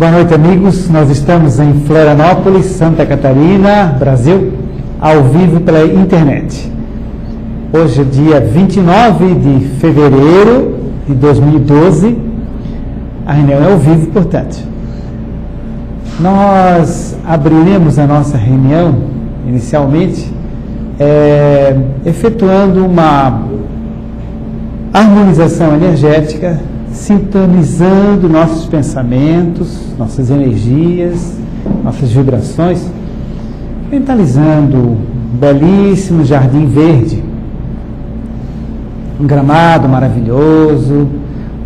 Boa noite, amigos. Nós estamos em Florianópolis, Santa Catarina, Brasil, ao vivo pela internet. Hoje é dia 29 de fevereiro de 2012. A reunião é ao vivo, portanto. Nós abriremos a nossa reunião, inicialmente, efetuando uma harmonização energética, sintonizando nossos pensamentos, nossas energias, nossas vibrações, mentalizando um belíssimo jardim verde, um gramado maravilhoso,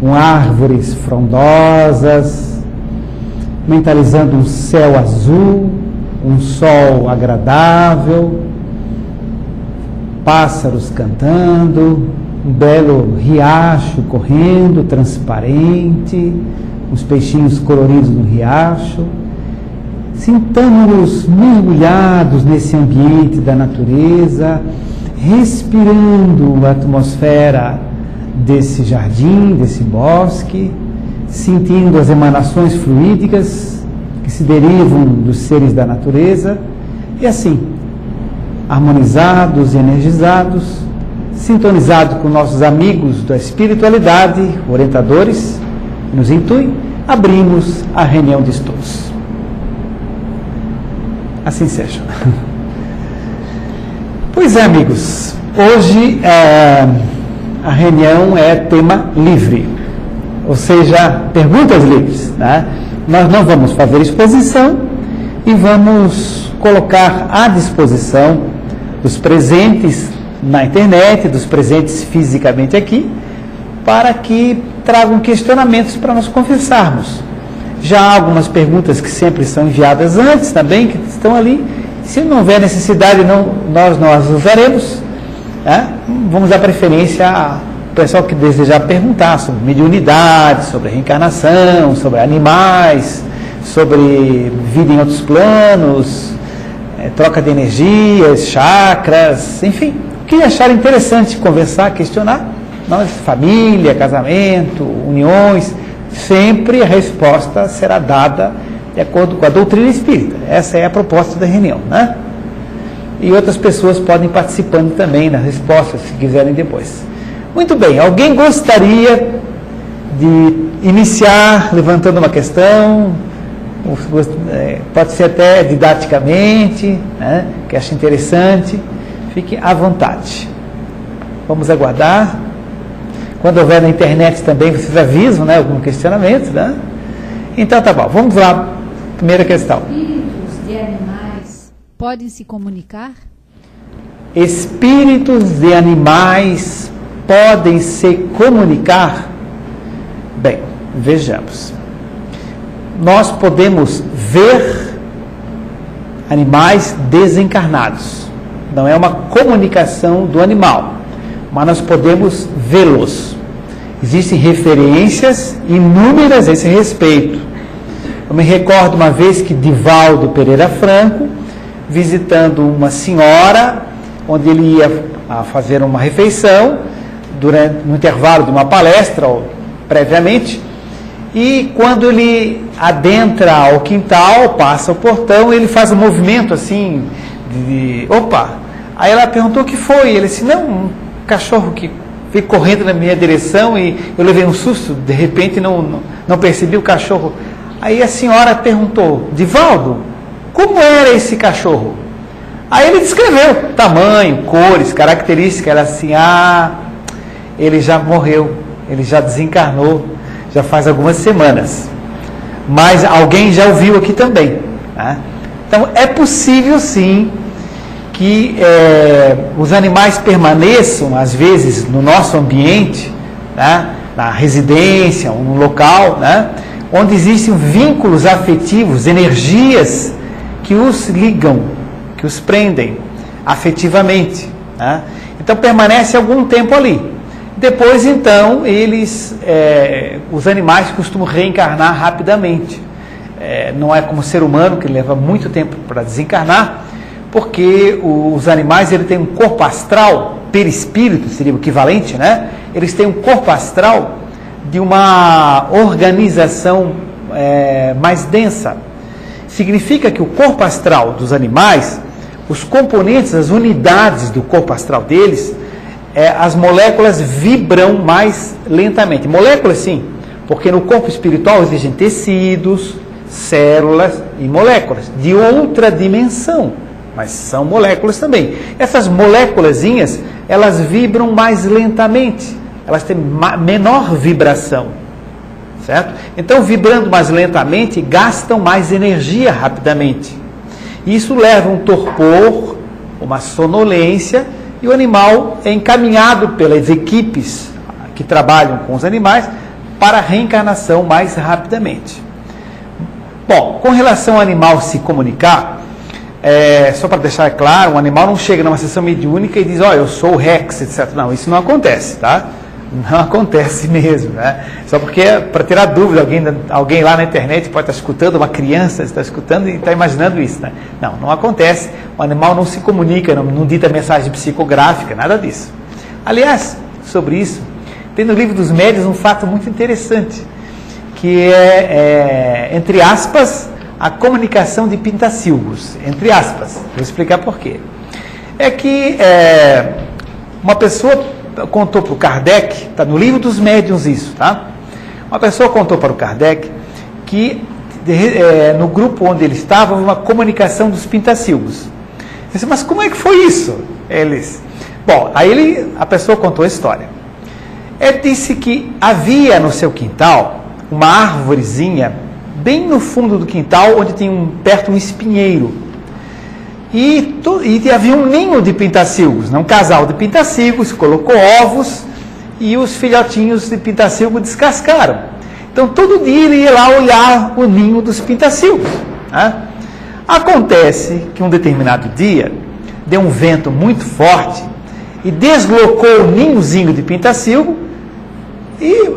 com árvores frondosas, mentalizando um céu azul, um sol agradável, pássaros cantando, um belo riacho correndo, transparente, uns peixinhos coloridos no riacho. Sintamos-nos mergulhados nesse ambiente da natureza, respirando a atmosfera desse jardim, desse bosque, sentindo as emanações fluídicas que se derivam dos seres da natureza, e assim, harmonizados e energizados, sintonizado com nossos amigos da espiritualidade, orientadores, que nos intuem, abrimos a reunião de estudos. Assim seja. Pois é, amigos, hoje a reunião é tema livre, ou seja, perguntas livres, né? Nós não vamos fazer exposição e vamos colocar à disposição dos presentes na internet, dos presentes fisicamente aqui, para que tragam questionamentos para nós conversarmos. Já há algumas perguntas que sempre são enviadas antes também, que estão ali. Se não houver necessidade, nós não as usaremos, né? Vamos dar preferência ao pessoal que desejar perguntar sobre mediunidade, sobre reencarnação, sobre animais, sobre vida em outros planos, troca de energias, chakras, enfim. O que acharem interessante conversar, questionar, nós, família, casamento, uniões, sempre a resposta será dada de acordo com a doutrina espírita. Essa é a proposta da reunião, né? E outras pessoas podem participando também nas respostas, se quiserem depois. Muito bem, alguém gostaria de iniciar levantando uma questão, pode ser até didaticamente, né, que acha interessante. Fique à vontade. Vamos aguardar. Quando houver na internet também, vocês avisam, né, algum questionamento, né? Então tá bom, vamos lá. Primeira questão. Espíritos de animais podem se comunicar? Espíritos de animais podem se comunicar? Bem, vejamos. Nós podemos ver animais desencarnados. Não é uma comunicação do animal, mas nós podemos vê-los. Existem referências inúmeras a esse respeito. Eu me recordo uma vez que Divaldo Pereira Franco, visitando uma senhora, onde ele ia fazer uma refeição, no intervalo de uma palestra, ou previamente, e quando ele adentra ao quintal, passa o portão, ele faz um movimento assim, opa! Aí ela perguntou o que foi. Ele disse, não, um cachorro que veio correndo na minha direção e eu levei um susto, de repente não percebi o cachorro. Aí a senhora perguntou, Divaldo, como era esse cachorro? Aí ele descreveu tamanho, cores, características. Ela assim, ele já morreu, ele já desencarnou, já faz algumas semanas. Mas alguém já ouviu aqui também, né? Então é possível sim que os animais permaneçam, às vezes, no nosso ambiente, né, na residência, ou no local, né, onde existem vínculos afetivos, energias que os ligam, que os prendem afetivamente, né? Então, permanece algum tempo ali. Depois, então, os animais costumam reencarnar rapidamente. Não é como o ser humano, que leva muito tempo para desencarnar, porque os animais têm um corpo astral, perispírito seria o equivalente, né? Eles têm um corpo astral de uma organização mais densa. Significa que o corpo astral dos animais, os componentes, as unidades do corpo astral deles, as moléculas vibram mais lentamente. Moléculas sim, porque no corpo espiritual existem tecidos, células e moléculas de outra dimensão, mas são moléculas também. Essas moléculazinhas, elas vibram mais lentamente, elas têm menor vibração, certo? Então, vibrando mais lentamente, gastam mais energia rapidamente. Isso leva a um torpor, uma sonolência, e o animal é encaminhado pelas equipes que trabalham com os animais para a reencarnação mais rapidamente. Bom, com relação ao animal se comunicar, só para deixar claro, um animal não chega numa sessão mediúnica e diz, ó, eu sou o Rex, etc. Não, isso não acontece, tá? Não acontece mesmo, né? Só porque, para tirar dúvida, alguém lá na internet pode estar escutando, uma criança está escutando e está imaginando isso, né? Não acontece, o animal não se comunica, não dita mensagem psicográfica, nada disso. Aliás, sobre isso, tem no Livro dos Médiuns um fato muito interessante, que entre aspas, a comunicação de pintacilgos, entre aspas, vou explicar por quê. É que uma pessoa contou para o Kardec, está no Livro dos Médiuns isso, tá? Uma pessoa contou para o Kardec que no grupo onde ele estava, houve uma comunicação dos pintacilgos. Ele disse, mas como é que foi isso? Bom, aí a pessoa contou a história. Ele disse que havia no seu quintal uma árvorezinha, bem no fundo do quintal, onde tem perto um espinheiro. E havia um ninho de pintacilgos, um casal de pintacilgos, colocou ovos e os filhotinhos de pintacilgo descascaram. Então todo dia ele ia lá olhar o ninho dos pintacilgos, né? Acontece que um determinado dia deu um vento muito forte e deslocou o ninhozinho de pintacilgo e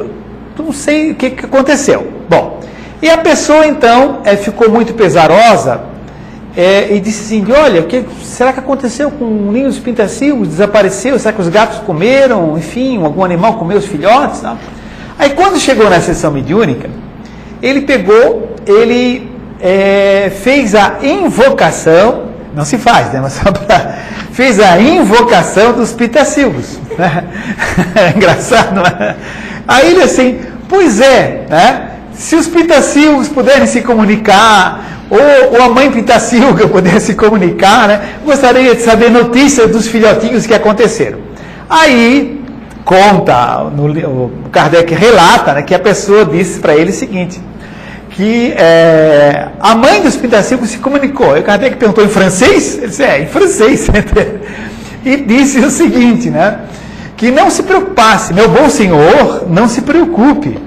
não sei o que aconteceu. Bom, e a pessoa então ficou muito pesarosa e disse assim, olha, será que aconteceu com o ninho dos pintacilgos? Desapareceu? Será que os gatos comeram? Enfim, algum animal comeu os filhotes? Não? Aí quando chegou na sessão mediúnica, ele fez a invocação, não se faz, né? Mas só fez a invocação dos pintacilgos. Né? É engraçado, não é? Aí ele assim, pois é, né? Se os pintacilgos puderem se comunicar, ou a mãe pintacilga pudesse se comunicar, né? Gostaria de saber notícias dos filhotinhos que aconteceram. Aí, o Kardec relata, né, que a pessoa disse para ele o seguinte, que a mãe dos pintacilgos se comunicou. E o Kardec perguntou em francês? Ele disse, em francês. E disse o seguinte, né, que não se preocupasse, meu bom senhor, não se preocupe.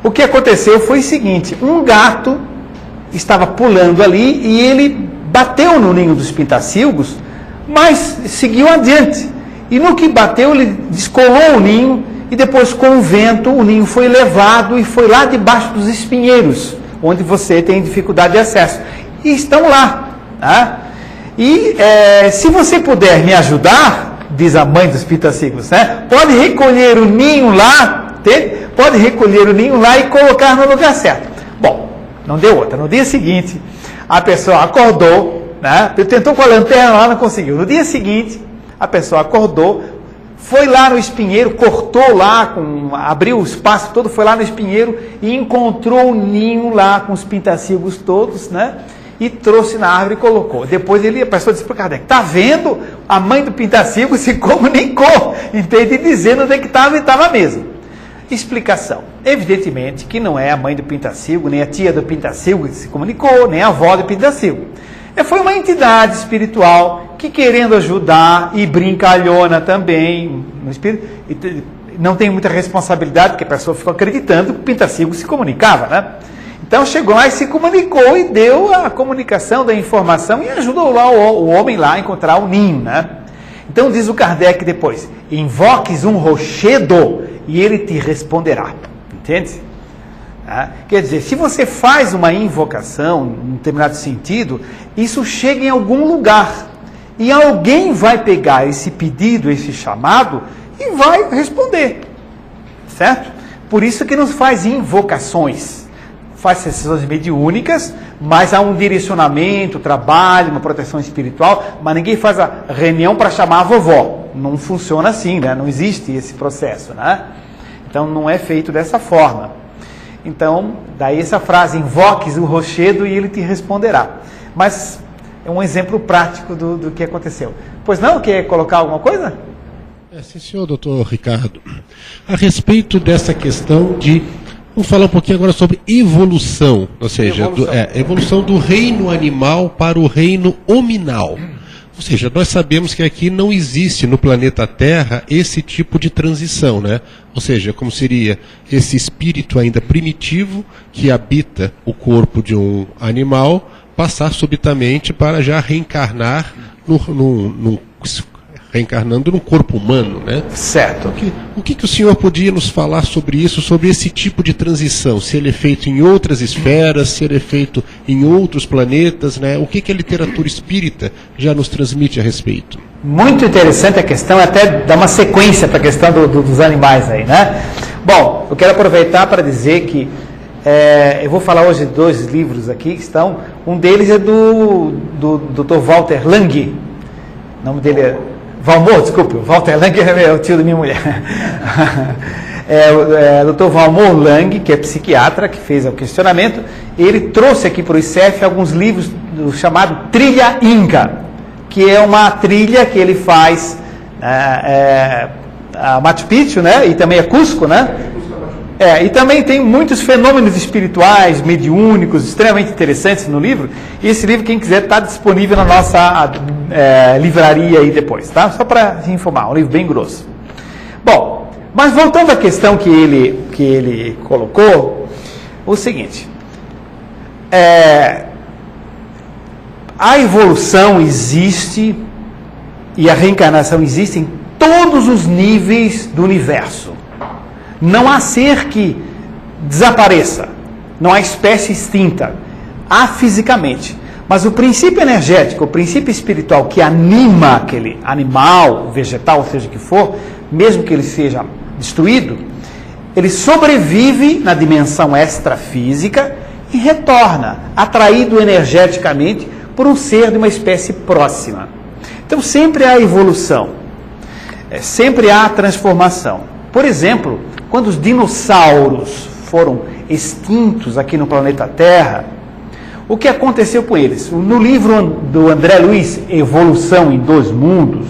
O que aconteceu foi o seguinte, um gato estava pulando ali e ele bateu no ninho dos pintacilgos, mas seguiu adiante. E no que bateu, ele descolou o ninho e depois, com o vento, o ninho foi levado e foi lá debaixo dos espinheiros, onde você tem dificuldade de acesso. E estão lá. Tá? E se você puder me ajudar, diz a mãe dos pintacilgos, né? Pode recolher o ninho lá, pode recolher o ninho lá e colocar no lugar certo. Bom, não deu outra. No dia seguinte, a pessoa acordou, né? Tentou com a lanterna lá, não conseguiu. No dia seguinte, a pessoa acordou, foi lá no espinheiro, cortou lá, abriu o espaço todo, foi lá no espinheiro e encontrou o ninho lá com os pintacilgos todos, né? E trouxe na árvore e colocou. Depois a pessoa disse para o Kardec, tá vendo? A mãe do pintacilgo se comunicou, entende? Dizendo onde é que estava e estava mesmo. Explicação. Evidentemente que não é a mãe do pintacilgo, nem a tia do pintacilgo que se comunicou, nem a avó do pintacilgo. Foi uma entidade espiritual que, querendo ajudar e brincalhona também, no espírito, não tem muita responsabilidade, porque a pessoa ficou acreditando que o pintacilgo se comunicava, né? Então chegou lá e se comunicou e deu a comunicação da informação e ajudou lá o homem lá a encontrar o ninho, né? Então diz o Kardec depois, invoques um rochedo e ele te responderá. Entende? Quer dizer, se você faz uma invocação, em determinado sentido, isso chega em algum lugar. E alguém vai pegar esse pedido, esse chamado, e vai responder. Certo? Por isso que nos faz invocações. faz sessões mediúnicas, mas há um direcionamento, trabalho, uma proteção espiritual, mas ninguém faz a reunião para chamar a vovó. Não funciona assim, né? Não existe esse processo, né? Então não é feito dessa forma. Então, daí essa frase, invoques o rochedo e ele te responderá. Mas é um exemplo prático do que aconteceu. Pois não? Quer colocar alguma coisa? Sim, senhor doutor Ricardo. A respeito dessa questão de... Vamos falar um pouquinho agora sobre evolução, ou seja, evolução do reino animal para o reino hominal. Ou seja, nós sabemos que aqui não existe no planeta Terra esse tipo de transição, né? Ou seja, como seria esse espírito ainda primitivo que habita o corpo de um animal, passar subitamente para já reencarnar reencarnando no corpo humano, né? Certo. O que o senhor podia nos falar sobre isso, sobre esse tipo de transição? Se ele é feito em outras esferas, se ele é feito em outros planetas, né? O que a literatura espírita já nos transmite a respeito? Muito interessante a questão, até dá uma sequência para a questão dos animais aí, né? Bom, eu quero aproveitar para dizer que eu vou falar hoje de 2 livros aqui que estão. Um deles é do Dr. Walter Lang. O nome dele é Valmor, desculpe, Walter Lang é o tio da minha mulher. Dr. Valmor Lang, que é psiquiatra, que fez o questionamento, ele trouxe aqui para o ICEF alguns livros do chamado Trilha Inca, que é uma trilha que ele faz a Machu Picchu, né? E também a Cusco, né? E também tem muitos fenômenos espirituais, mediúnicos, extremamente interessantes no livro. E esse livro, quem quiser, está disponível na nossa livraria aí depois, tá? Só para informar, um livro bem grosso. Bom, mas voltando à questão que ele colocou, o seguinte: a evolução existe e a reencarnação existe em todos os níveis do universo. Não há ser que desapareça, não há espécie extinta, há fisicamente. Mas o princípio energético, o princípio espiritual que anima aquele animal, vegetal, seja o que for, mesmo que ele seja destruído, ele sobrevive na dimensão extrafísica e retorna, atraído energeticamente por um ser de uma espécie próxima. Então sempre há evolução, sempre há transformação. Por exemplo, quando os dinossauros foram extintos aqui no planeta Terra, o que aconteceu com eles? No livro do André Luiz, Evolução em 2 Mundos,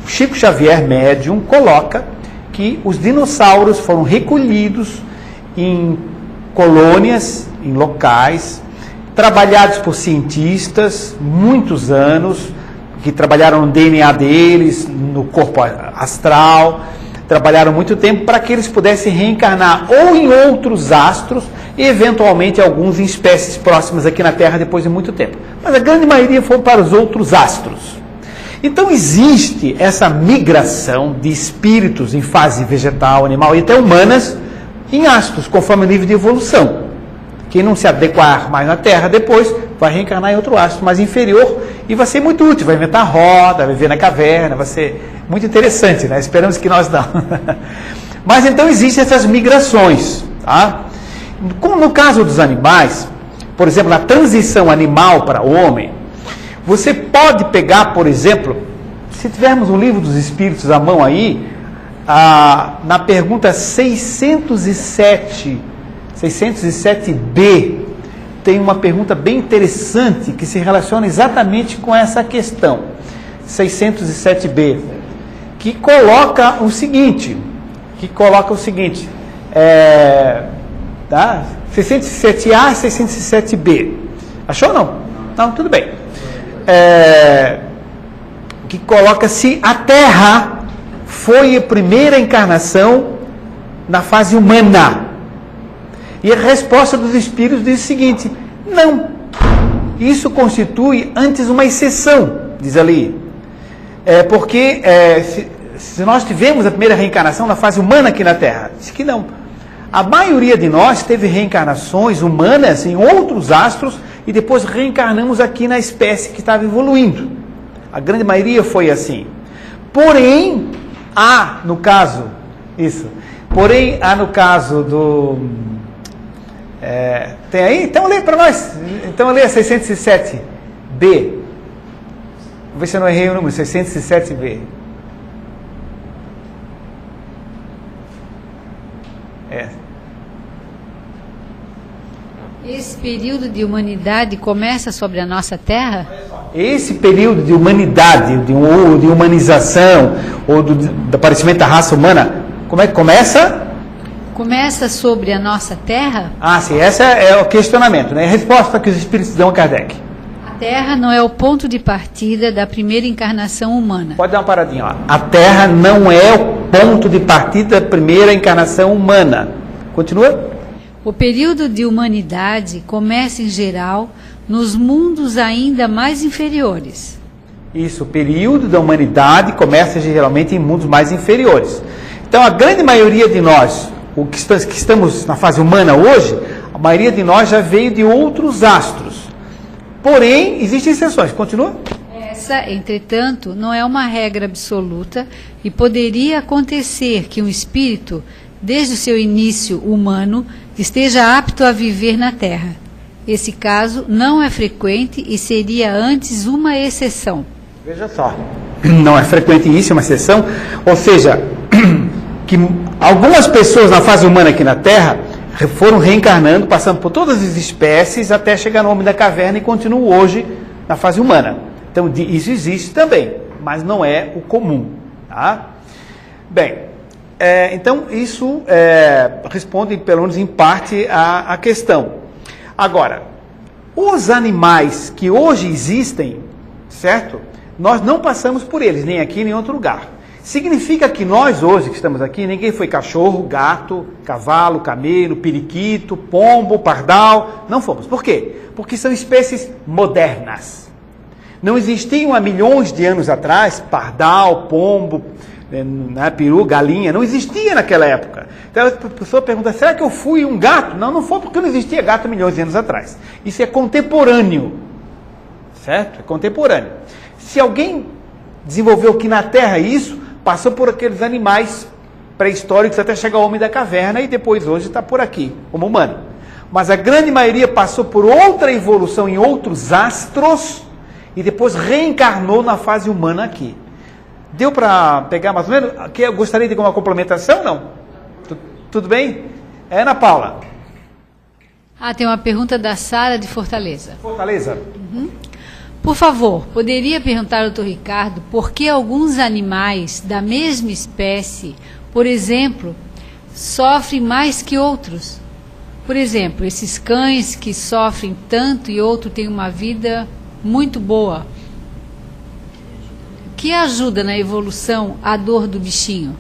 o Chico Xavier, médium, coloca que os dinossauros foram recolhidos em colônias, em locais, trabalhados por cientistas, muitos anos, que trabalharam no DNA deles, no corpo astral, trabalharam muito tempo para que eles pudessem reencarnar ou em outros astros e eventualmente alguns em espécies próximas aqui na Terra depois de muito tempo. Mas a grande maioria foram para os outros astros. Então existe essa migração de espíritos em fase vegetal, animal e até humanas em astros, conforme o nível de evolução. Quem não se adequar mais na Terra depois vai reencarnar em outro astro mais inferior e vai ser muito útil, vai inventar roda, vai viver na caverna, vai ser muito interessante, né? Esperamos que nós não. Mas então existem essas migrações, tá? Como no caso dos animais, por exemplo, na transição animal para homem, você pode pegar, por exemplo, se tivermos o livro dos Espíritos à mão aí, na pergunta 607B, tem uma pergunta bem interessante que se relaciona exatamente com essa questão. 607B, que coloca o seguinte, tá? 607A e 607B. Achou ou não? Não, tudo bem. Que coloca se a Terra foi a primeira encarnação na fase humana. E a resposta dos espíritos diz o seguinte: não, isso constitui antes uma exceção, diz ali. Porque se nós tivemos a primeira reencarnação na fase humana aqui na Terra, diz que não. A maioria de nós teve reencarnações humanas em outros astros e depois reencarnamos aqui na espécie que estava evoluindo. A grande maioria foi assim. Porém, no caso Tem aí? Então lê para nós. Então lê a 607B. Vou ver se eu não errei o número. 607B. Esse período de humanidade começa sobre a nossa Terra? Esse período de humanidade, de humanização, ou do aparecimento da raça humana, como é que começa? Começa sobre a nossa Terra? Ah, sim, esse é o questionamento, né? A resposta que os espíritos dão a Kardec. A Terra não é o ponto de partida da primeira encarnação humana. Pode dar uma paradinha, ó. A Terra não é o ponto de partida da primeira encarnação humana. Continua? O período de humanidade começa, em geral, nos mundos ainda mais inferiores. Isso, o período da humanidade começa geralmente em mundos mais inferiores. Então, a grande maioria de nós, que estamos na fase humana hoje, a maioria de nós já veio de outros astros. Porém, existem exceções. Continua? Essa, entretanto, não é uma regra absoluta e poderia acontecer que um espírito, desde o seu início humano, esteja apto a viver na Terra. Esse caso não é frequente e seria antes uma exceção. Veja só, não é frequente isso, é uma exceção. Ou seja, que algumas pessoas na fase humana aqui na Terra foram reencarnando, passando por todas as espécies, até chegar no Homem da Caverna e continuam hoje na fase humana. Então, isso existe também, mas não é o comum. Tá? Bem, então isso responde, pelo menos em parte, a questão. Agora, os animais que hoje existem, certo? Nós não passamos por eles, nem aqui, nem em outro lugar. Significa que nós hoje que estamos aqui, ninguém foi cachorro, gato, cavalo, camelo, periquito, pombo, pardal, não fomos. Por quê? Porque são espécies modernas. Não existiam há milhões de anos atrás pardal, pombo, peru, galinha, não existia naquela época. Então a pessoa pergunta, será que eu fui um gato? Não, não foi, porque não existia gato milhões de anos atrás. Isso é contemporâneo, certo? É contemporâneo. Se alguém desenvolveu aqui na Terra isso, passou por aqueles animais pré-históricos até chegar ao Homem da Caverna e depois hoje está por aqui, como humano. Mas a grande maioria passou por outra evolução em outros astros e depois reencarnou na fase humana aqui. Deu para pegar mais ou menos? Aqui eu gostaria de uma complementação, não? Tudo bem? Ana Paula. Tem uma pergunta da Sara de Fortaleza. Fortaleza. Uhum. Por favor, poderia perguntar ao Dr. Ricardo por que alguns animais da mesma espécie, por exemplo, sofrem mais que outros? Por exemplo, esses cães que sofrem tanto e outro tem uma vida muito boa. O que ajuda na evolução a dor do bichinho?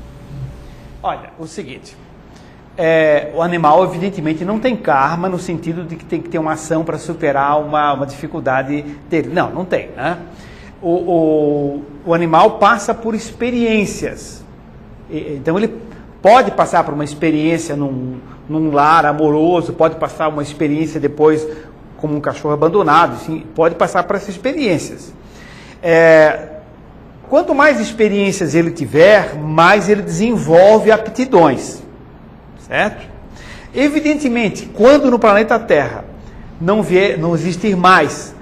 Olha, o seguinte, o animal evidentemente não tem karma no sentido de que tem que ter uma ação para superar uma dificuldade dele. Não, não tem, né? O animal passa por experiências. Então ele pode passar por uma experiência num lar amoroso, pode passar uma experiência depois como um cachorro abandonado, assim, pode passar por essas experiências. Quanto mais experiências ele tiver, mais ele desenvolve aptidões, certo? Evidentemente, quando no planeta Terra não existir mais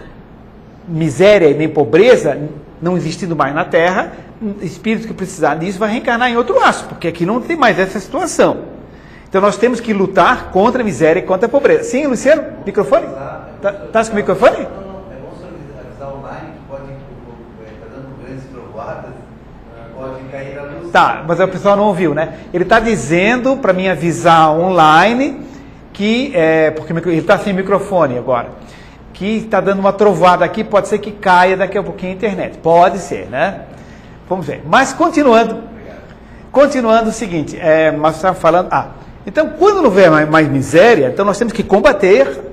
miséria e nem pobreza, não existindo mais na Terra, espírito que precisar disso vai reencarnar em outro astro, porque aqui não tem mais essa situação. Então nós temos que lutar contra a miséria e contra a pobreza. Sim, Luciano? Microfone? Tá com o microfone? Tá, mas o pessoal não ouviu, né? Ele está dizendo para mim avisar online que, porque ele está sem microfone agora, que está dando uma trovada aqui, pode ser que caia daqui a pouquinho a internet. Pode ser, né? Vamos ver. Mas continuando o seguinte, nós estávamos falando, então quando não houver mais miséria, então nós temos que combater,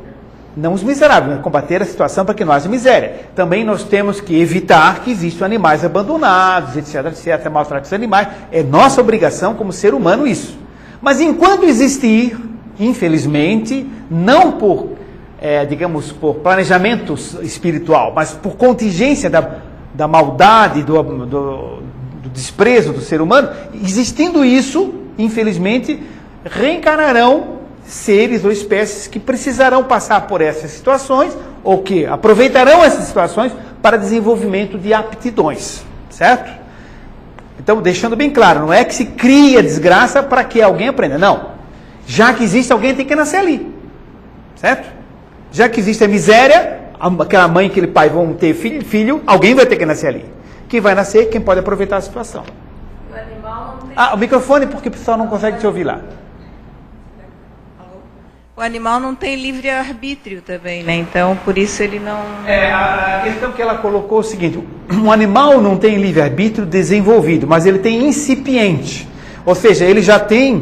não os miseráveis, mas combater a situação para que não haja miséria. Também nós temos que evitar que existam animais abandonados, etc, maltratos dos animais. É nossa obrigação como ser humano isso. Mas enquanto existir, infelizmente, não por, digamos, por planejamento espiritual, mas por contingência da maldade, do desprezo do ser humano, existindo isso, infelizmente, reencarnarão seres ou espécies que precisarão passar por essas situações ou que aproveitarão essas situações para desenvolvimento de aptidões, certo? Então, deixando bem claro, não é que se cria desgraça para que alguém aprenda, não. Já que existe, alguém tem que nascer ali, certo? Já que existe a miséria, aquela mãe e aquele pai vão ter filho, alguém vai ter que nascer ali. Quem vai nascer, quem pode aproveitar a situação. O animal não tem... O microfone, porque o pessoal não consegue te ouvir lá. O animal não tem livre-arbítrio também, né? Então, por isso ele não... A questão que ela colocou é o seguinte, um animal não tem livre-arbítrio desenvolvido, mas ele tem incipiente. Ou seja, ele já tem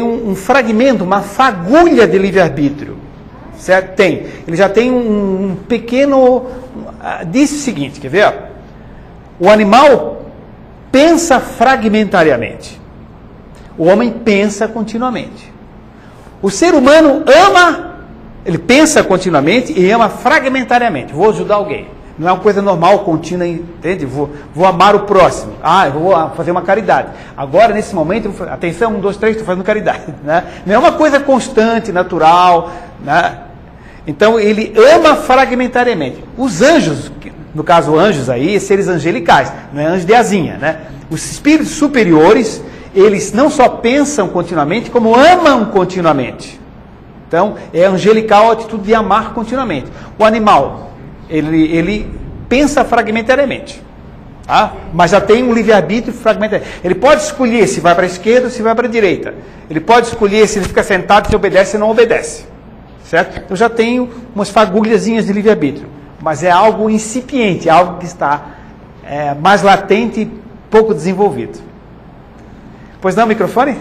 um fragmento, uma fagulha de livre-arbítrio. Certo? Tem. Ele já tem um pequeno... Diz o seguinte, quer ver? O animal pensa fragmentariamente. O homem pensa continuamente. O ser humano ama, ele pensa continuamente e ama fragmentariamente. Vou ajudar alguém. Não é uma coisa normal, contínua, entende? Vou amar o próximo. Eu vou fazer uma caridade. Agora, nesse momento, atenção, 1, 2, 3, estou fazendo caridade. Né? Não é uma coisa constante, natural. Né? Então, ele ama fragmentariamente. Os anjos, no caso anjos aí, seres angelicais, não é anjo de asinha. Né? Os espíritos superiores, eles não só pensam continuamente, como amam continuamente. Então, é angelical a atitude de amar continuamente. O animal, ele pensa fragmentariamente, tá? Mas já tem um livre-arbítrio fragmentário. Ele pode escolher se vai para a esquerda ou se vai para a direita. Ele pode escolher se ele fica sentado, se obedece ou não obedece. Certo? Eu já tenho umas fagulhazinhas de livre-arbítrio. Mas é algo incipiente, algo que está mais latente e pouco desenvolvido. Pois não, microfone?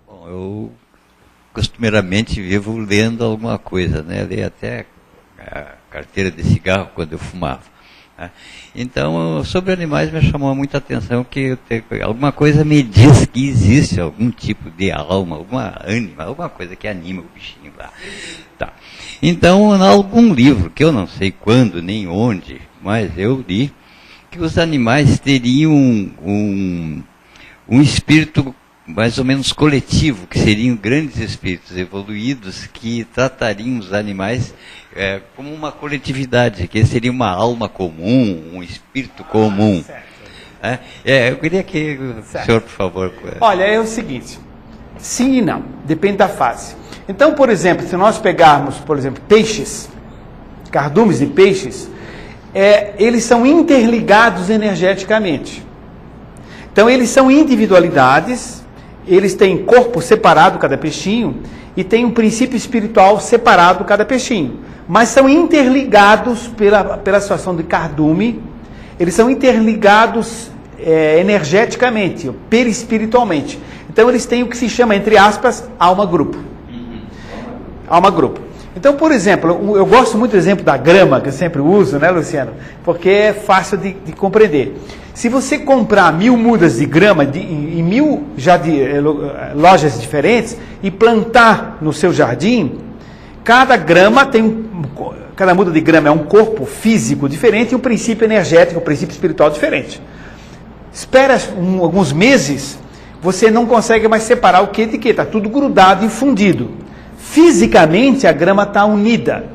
Bom, eu costumeiramente vivo lendo alguma coisa, né? Leio até a carteira de cigarro quando eu fumava. Né? Então, sobre animais me chamou muita atenção que alguma coisa me diz que existe algum tipo de alma, alguma ânima, alguma coisa que anima o bichinho lá. Tá. Então, em algum livro, que eu não sei quando nem onde, mas eu li, que os animais teriam um espírito mais ou menos coletivo, que seriam grandes espíritos evoluídos que tratariam os animais como uma coletividade, que seria uma alma comum, um espírito comum. Eu queria que o senhor, por favor... Olha, é o seguinte, sim e não, depende da fase. Então, por exemplo, se nós pegarmos, por exemplo, peixes, cardumes de peixes, eles são interligados energeticamente. Então, eles são individualidades, eles têm corpo separado, cada peixinho, e tem um princípio espiritual separado, cada peixinho. Mas são interligados pela situação de cardume, eles são interligados energeticamente, perispiritualmente. Então, eles têm o que se chama, entre aspas, alma-grupo. Alma-grupo. Então, por exemplo, eu gosto muito do exemplo da grama, que eu sempre uso, né, Luciano? Porque é fácil de compreender. Se você comprar 1000 mudas de grama em 1000 lojas diferentes e plantar no seu jardim, cada muda de grama é um corpo físico diferente e um princípio energético, um princípio espiritual diferente. Espera alguns meses, você não consegue mais separar o que de que, está tudo grudado e fundido. Fisicamente, a grama está unida.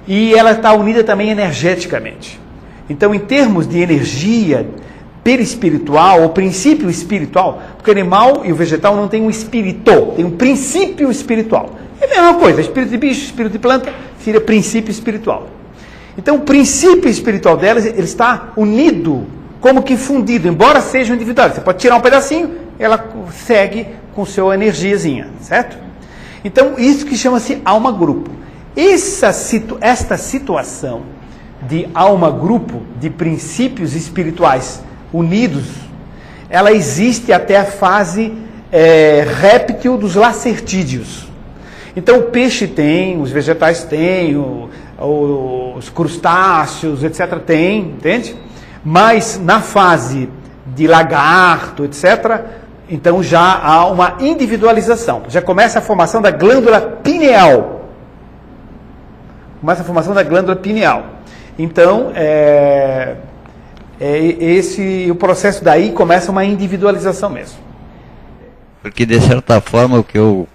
E ela está unida também energeticamente. Então, em termos de energia perispiritual, ou princípio espiritual, porque o animal e o vegetal não tem um espírito, tem um princípio espiritual. É a mesma coisa, espírito de bicho, espírito de planta, seria princípio espiritual. Então, o princípio espiritual delas, ele está unido, como que fundido, embora seja individual. Você pode tirar um pedacinho, ela segue com sua energiazinha, certo? Então, isso que chama-se alma-grupo. Esta situação de alma-grupo, de princípios espirituais unidos, ela existe até a fase réptil dos lacertídeos. Então, o peixe tem, os vegetais têm, os crustáceos, etc. tem, entende? Mas na fase de lagarto, etc., então já há uma individualização. Já começa a formação da glândula pineal. Então, o processo daí começa uma individualização mesmo. Porque, de certa forma, o que eu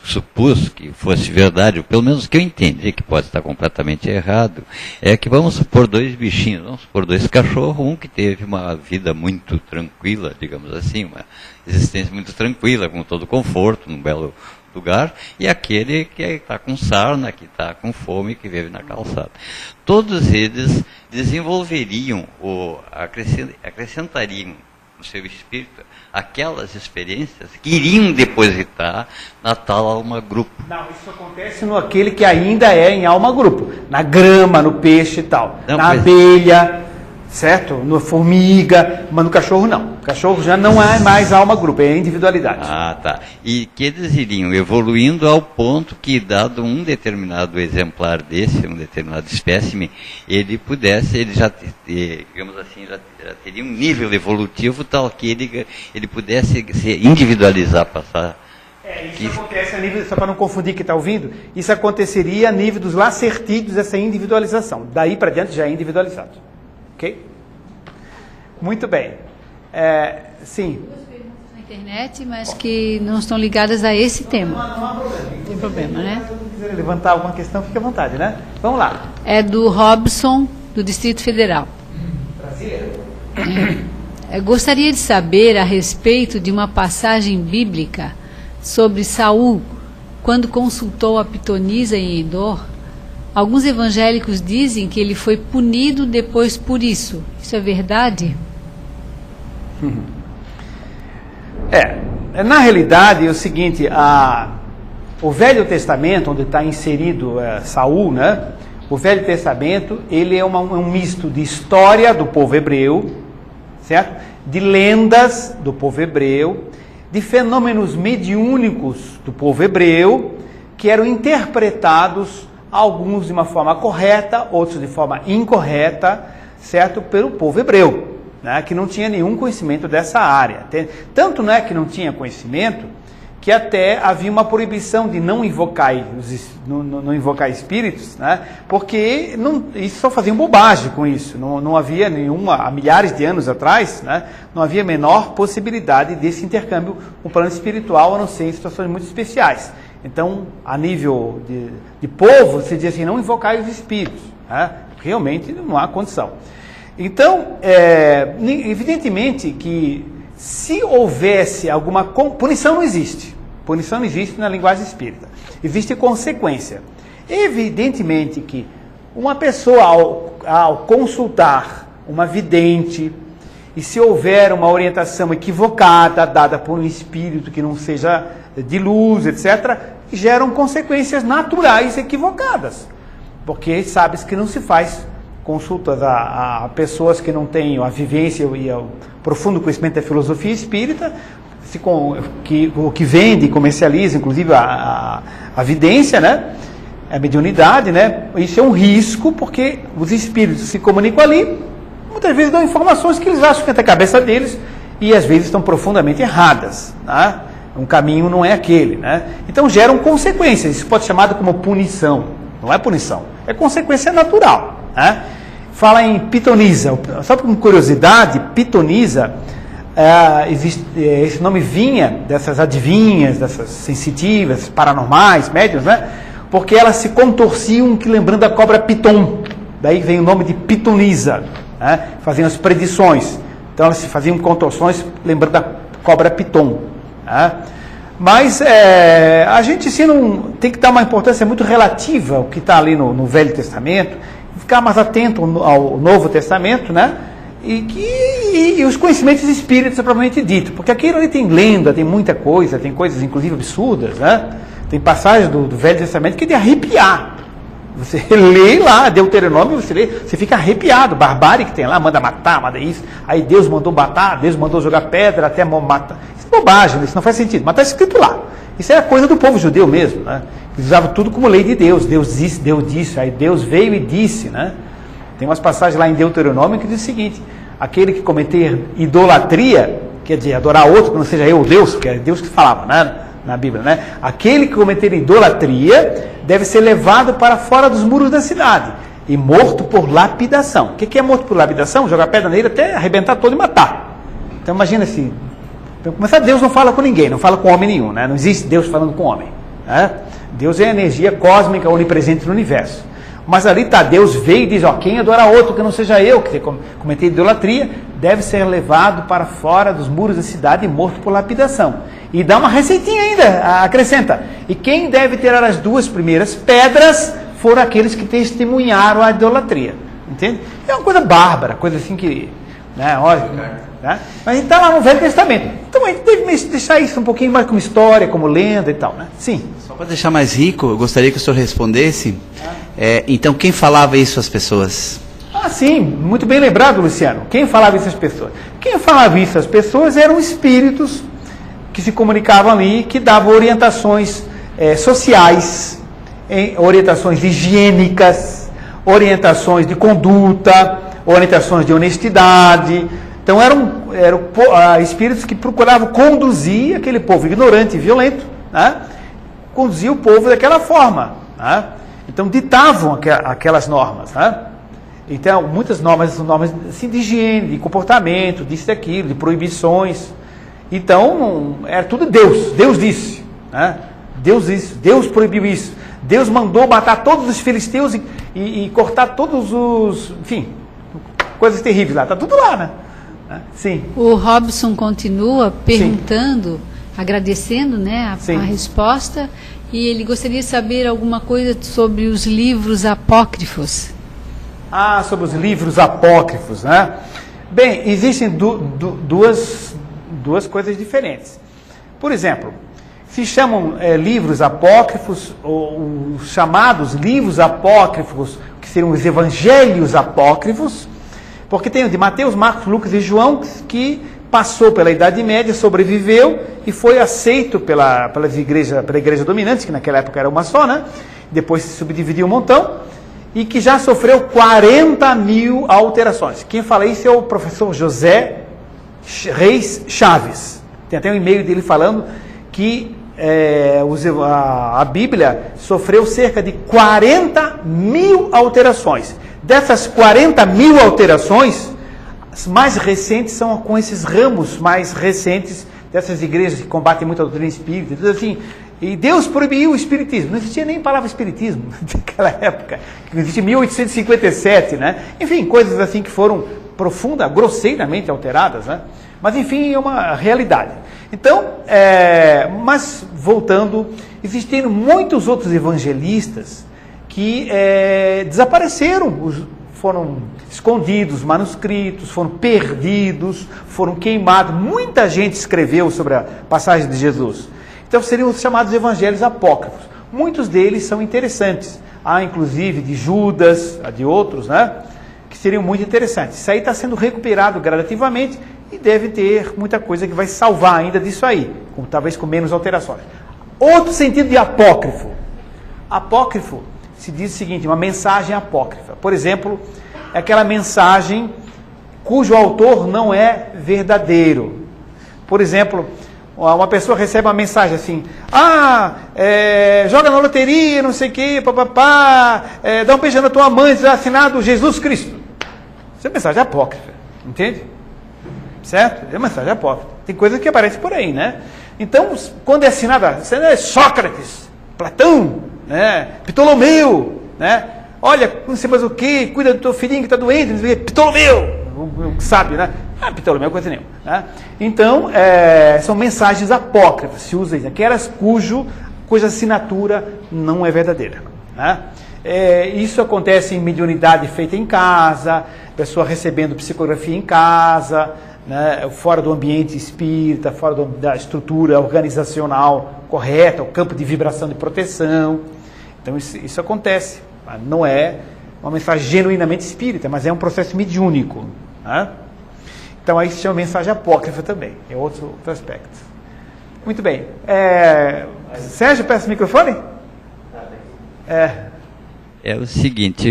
supus que fosse verdade, ou pelo menos que eu entendi, que pode estar completamente errado, é que vamos supor dois bichinhos, vamos supor dois cachorros, um que teve uma vida muito tranquila, digamos assim, uma existência muito tranquila, com todo conforto, num belo lugar, e aquele que está com sarna, que está com fome, que vive na calçada. Todos eles desenvolveriam, ou acrescentariam no seu espírito aquelas experiências que iriam depositar na tal alma-grupo. Não, isso acontece no aquele que ainda é em alma-grupo. Na grama, no peixe e tal. Não, na abelha, certo? Na formiga, mas no cachorro não. O cachorro já não é mais alma-grupo, é individualidade. Ah, tá. E que eles iriam evoluindo ao ponto que, dado um determinado exemplar desse, um determinado espécime, ele já, digamos assim, já teria um nível evolutivo tal que ele pudesse se individualizar, passar. Isso acontece a nível, só para não confundir quem está ouvindo, isso aconteceria a nível dos lacertídeos, essa individualização. Daí para diante já é individualizado. Ok? Muito bem. Sim. Duas perguntas na internet, mas que não estão ligadas a esse tema. Não há problema. Não tem problema, né? Se quiser levantar alguma questão, fique à vontade, né? Vamos lá. É do Robson, do Distrito Federal. Brasília? Gostaria de saber a respeito de uma passagem bíblica sobre Saul, quando consultou a pitonisa em Endor. Alguns evangélicos dizem que ele foi punido depois por isso. Isso é verdade? Na realidade é o seguinte, o Velho Testamento, onde está inserido Saul, né? O Velho Testamento, ele é um misto de história do povo hebreu, certo? De lendas do povo hebreu, de fenômenos mediúnicos do povo hebreu, que eram interpretados, alguns de uma forma correta, outros de forma incorreta, certo? Pelo povo hebreu, né? Que não tinha nenhum conhecimento dessa área. Tanto não é que não tinha conhecimento, que até havia uma proibição de não invocar espíritos, né? Porque isso só faziam bobagem com isso. Não havia nenhuma, há milhares de anos atrás, né? Não havia a menor possibilidade desse intercâmbio com o plano espiritual, a não ser em situações muito especiais. Então, a nível de povo, se diz assim, não invocar os espíritos, né? Realmente não há condição. Então, evidentemente que se houvesse alguma... Punição não existe. Punição não existe na linguagem espírita. Existe consequência. Evidentemente que uma pessoa, ao consultar uma vidente, e se houver uma orientação equivocada, dada por um espírito que não seja de luz, etc., geram consequências naturais equivocadas. Porque sabe-se que não se faz consultas a pessoas que não têm a vivência e o profundo conhecimento da filosofia espírita, o que vende e comercializa, inclusive a vidência, né? A mediunidade, né? Isso é um risco, porque os espíritos se comunicam ali, muitas vezes dão informações que eles acham que é da cabeça deles, e às vezes estão profundamente erradas, né? Um caminho não é aquele, né? Então geram consequências, isso pode ser chamado como punição, não é punição, é consequência natural, né? Fala em pitonisa, só por curiosidade, pitonisa, esse nome vinha dessas adivinhas, dessas sensitivas, paranormais, médiuns, né? Porque elas se contorciam lembrando a cobra piton, daí vem o nome de pitonisa, né? Faziam as predições, então elas se faziam contorções lembrando da cobra piton, né? Mas a gente sim, não tem que dar uma importância muito relativa ao que está ali no Velho Testamento, ficar mais atento ao Novo Testamento, né? E os conhecimentos espíritas, propriamente dito, porque aquilo ali tem lenda, tem muita coisa, tem coisas inclusive absurdas, né? Tem passagens do Velho Testamento que é de arrepiar. Você lê lá, Deuteronômio, você lê, você fica arrepiado, barbárie que tem lá, manda matar, manda isso, aí Deus mandou matar, Deus mandou jogar pedra até matar. Isso é bobagem, isso não faz sentido, mas está escrito lá. Isso é coisa do povo judeu mesmo, né? Eles usavam tudo como lei de Deus. Deus disse, Deus disse, aí Deus veio e disse, né? Tem umas passagens lá em Deuteronômio que diz o seguinte: aquele que cometer idolatria, quer dizer, adorar outro que não seja eu, Deus, que é Deus que falava, né? Na Bíblia, né? Aquele que cometer idolatria deve ser levado para fora dos muros da cidade e morto por lapidação. O que é morto por lapidação? Jogar pedra nele até arrebentar todo e matar. Então imagina se Para começar, Deus não fala com ninguém, não fala com homem nenhum, né? Não existe Deus falando com homem, né? Deus é a energia cósmica onipresente no universo. Mas ali está, Deus veio e diz, ó, quem adora outro que não seja eu, que cometei idolatria, deve ser levado para fora dos muros da cidade e morto por lapidação. E dá uma receitinha ainda, acrescenta. E quem deve tirar as 2 primeiras pedras foram aqueles que testemunharam a idolatria. Entende? É uma coisa bárbara, coisa assim que... Né, olha, né? Mas a gente está lá no Velho Testamento. Então a gente deve deixar isso um pouquinho mais como história, como lenda e tal, né? Sim. Só para deixar mais rico, eu gostaria que o senhor respondesse. Então, quem falava isso às pessoas? Sim, muito bem lembrado, Luciano. Quem falava isso às pessoas? Quem falava isso às pessoas eram espíritos que se comunicavam ali, que davam orientações sociais, orientações higiênicas, orientações de conduta, orientações de honestidade. Então eram espíritos que procuravam conduzir aquele povo ignorante e violento, né? Conduzir o povo daquela forma, né? Então ditavam aquelas normas, né? Então muitas normas são normas assim, de higiene, de comportamento, disso e daquilo, de proibições. Então era tudo Deus. Deus disse, né? Deus disse, Deus proibiu isso. Deus mandou matar todos os filisteus e cortar todos os, enfim, coisas terríveis lá. Está tudo lá, né? Sim. O Robson continua perguntando, sim, agradecendo, né, a resposta, e ele gostaria de saber alguma coisa sobre os livros apócrifos. Sobre os livros apócrifos, né? Bem, existem duas coisas diferentes. Por exemplo, se chamam livros apócrifos, ou os chamados livros apócrifos, que seriam os evangelhos apócrifos, porque tem o de Mateus, Marcos, Lucas e João, que passou pela Idade Média, sobreviveu e foi aceito pela igreja dominante, que naquela época era uma só, né? Depois se subdividiu um montão, e que já sofreu 40.000 alterações. Quem fala isso é o professor José Reis Chaves. Tem até um e-mail dele falando que a Bíblia sofreu cerca de 40.000 alterações. Dessas 40.000 alterações, as mais recentes são com esses ramos mais recentes dessas igrejas que combatem muito a doutrina espírita, tudo assim. E Deus proibiu o espiritismo. Não existia nem palavra espiritismo naquela época, que existe em 1857, né? Enfim, coisas assim que foram grosseiramente alteradas, né? Mas enfim, é uma realidade. Então, mas voltando, existem muitos outros evangelistas que desapareceram, foram escondidos, manuscritos, foram perdidos, foram queimados. Muita gente escreveu sobre a passagem de Jesus. Então seriam os chamados evangelhos apócrifos. Muitos deles são interessantes. Há inclusive de Judas, de outros, né? Que seriam muito interessantes. Isso aí está sendo recuperado gradativamente e deve ter muita coisa que vai salvar ainda disso aí, talvez com menos alterações. Outro sentido de apócrifo. Apócrifo se diz o seguinte, uma mensagem apócrifa. Por exemplo, é aquela mensagem cujo autor não é verdadeiro. Por exemplo, uma pessoa recebe uma mensagem assim, joga na loteria, não sei o quê, papapá, dá um beijo na tua mãe, assinado Jesus Cristo. Isso é mensagem apócrifa, entende? Certo? É mensagem apócrifa. Tem coisa que aparece por aí, né? Então, quando é assinada, Sócrates, Platão, né? Ptolomeu, né? Olha, não sei mais o que, cuida do teu filhinho que está doente, Ptolomeu, sabe, né? Ptolomeu, coisa nenhuma, né? Então, são mensagens apócrifas, se usa aquelas cuja assinatura não é verdadeira, né? Isso acontece em mediunidade feita em casa, pessoa recebendo psicografia em casa, né? Fora do ambiente espírita, fora da estrutura organizacional correta, o campo de vibração de proteção. Então isso acontece, não é uma mensagem genuinamente espírita, mas é um processo mediúnico, né? Então aí se chama mensagem apócrifa também, é outro aspecto. Muito bem. Sérgio, peça o microfone. É o seguinte,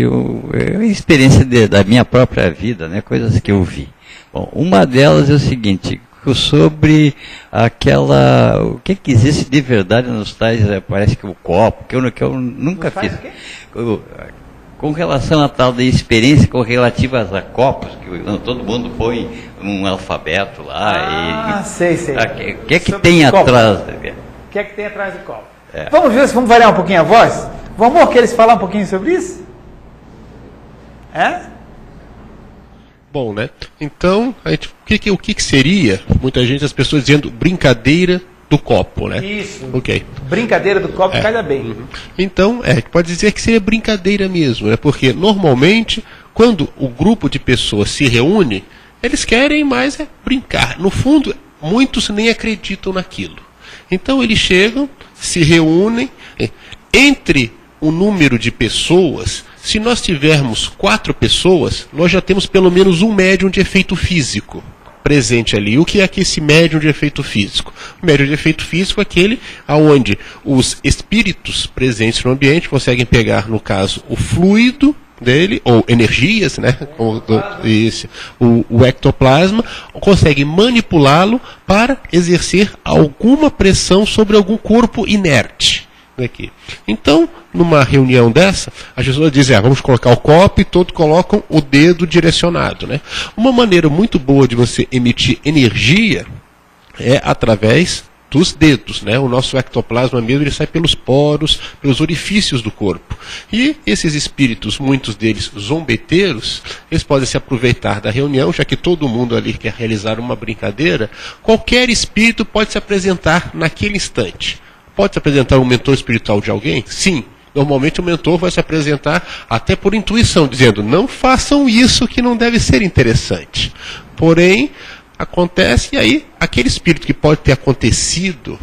é a experiência da minha própria vida, né, coisas que eu vi. Bom, uma delas é o seguinte, sobre o que existe de verdade nos tais, parece que o copo, que eu nunca fiz. Com relação à tal da experiência correlativa a copos, que todo mundo põe um alfabeto lá. Sei. O que é que tem atrás? O que é que tem atrás do copo? Vamos ver se vamos variar um pouquinho a voz? Vamos querer falar um pouquinho sobre isso? Bom, né? Então, o que seria, muita gente, as pessoas dizendo brincadeira do copo, né? Isso. Ok. Brincadeira do copo calha bem. Então, pode dizer que seria brincadeira mesmo, né? Porque normalmente, quando o grupo de pessoas se reúne, eles querem mais brincar. No fundo, muitos nem acreditam naquilo. Então, eles chegam, se reúnem, entre o número de pessoas, se nós tivermos 4 pessoas, nós já temos pelo menos um médium de efeito físico presente ali. O que é que esse médium de efeito físico? O médium de efeito físico é aquele onde os espíritos presentes no ambiente conseguem pegar, no caso, o fluido dele, ou energias, né? O ectoplasma, consegue manipulá-lo para exercer alguma pressão sobre algum corpo inerte. Aqui. Então, numa reunião dessa, as pessoas dizem, vamos colocar o copo e todos colocam o dedo direcionado. Né? Uma maneira muito boa de você emitir energia é através dos dedos. Né? O nosso ectoplasma mesmo, ele sai pelos poros, pelos orifícios do corpo. E esses espíritos, muitos deles zombeteiros, eles podem se aproveitar da reunião, já que todo mundo ali quer realizar uma brincadeira, qualquer espírito pode se apresentar naquele instante. Pode se apresentar um mentor espiritual de alguém? Sim. Normalmente o mentor vai se apresentar até por intuição, dizendo, não façam isso que não deve ser interessante. Porém, acontece, e aí, aquele espírito que pode ter acontecido,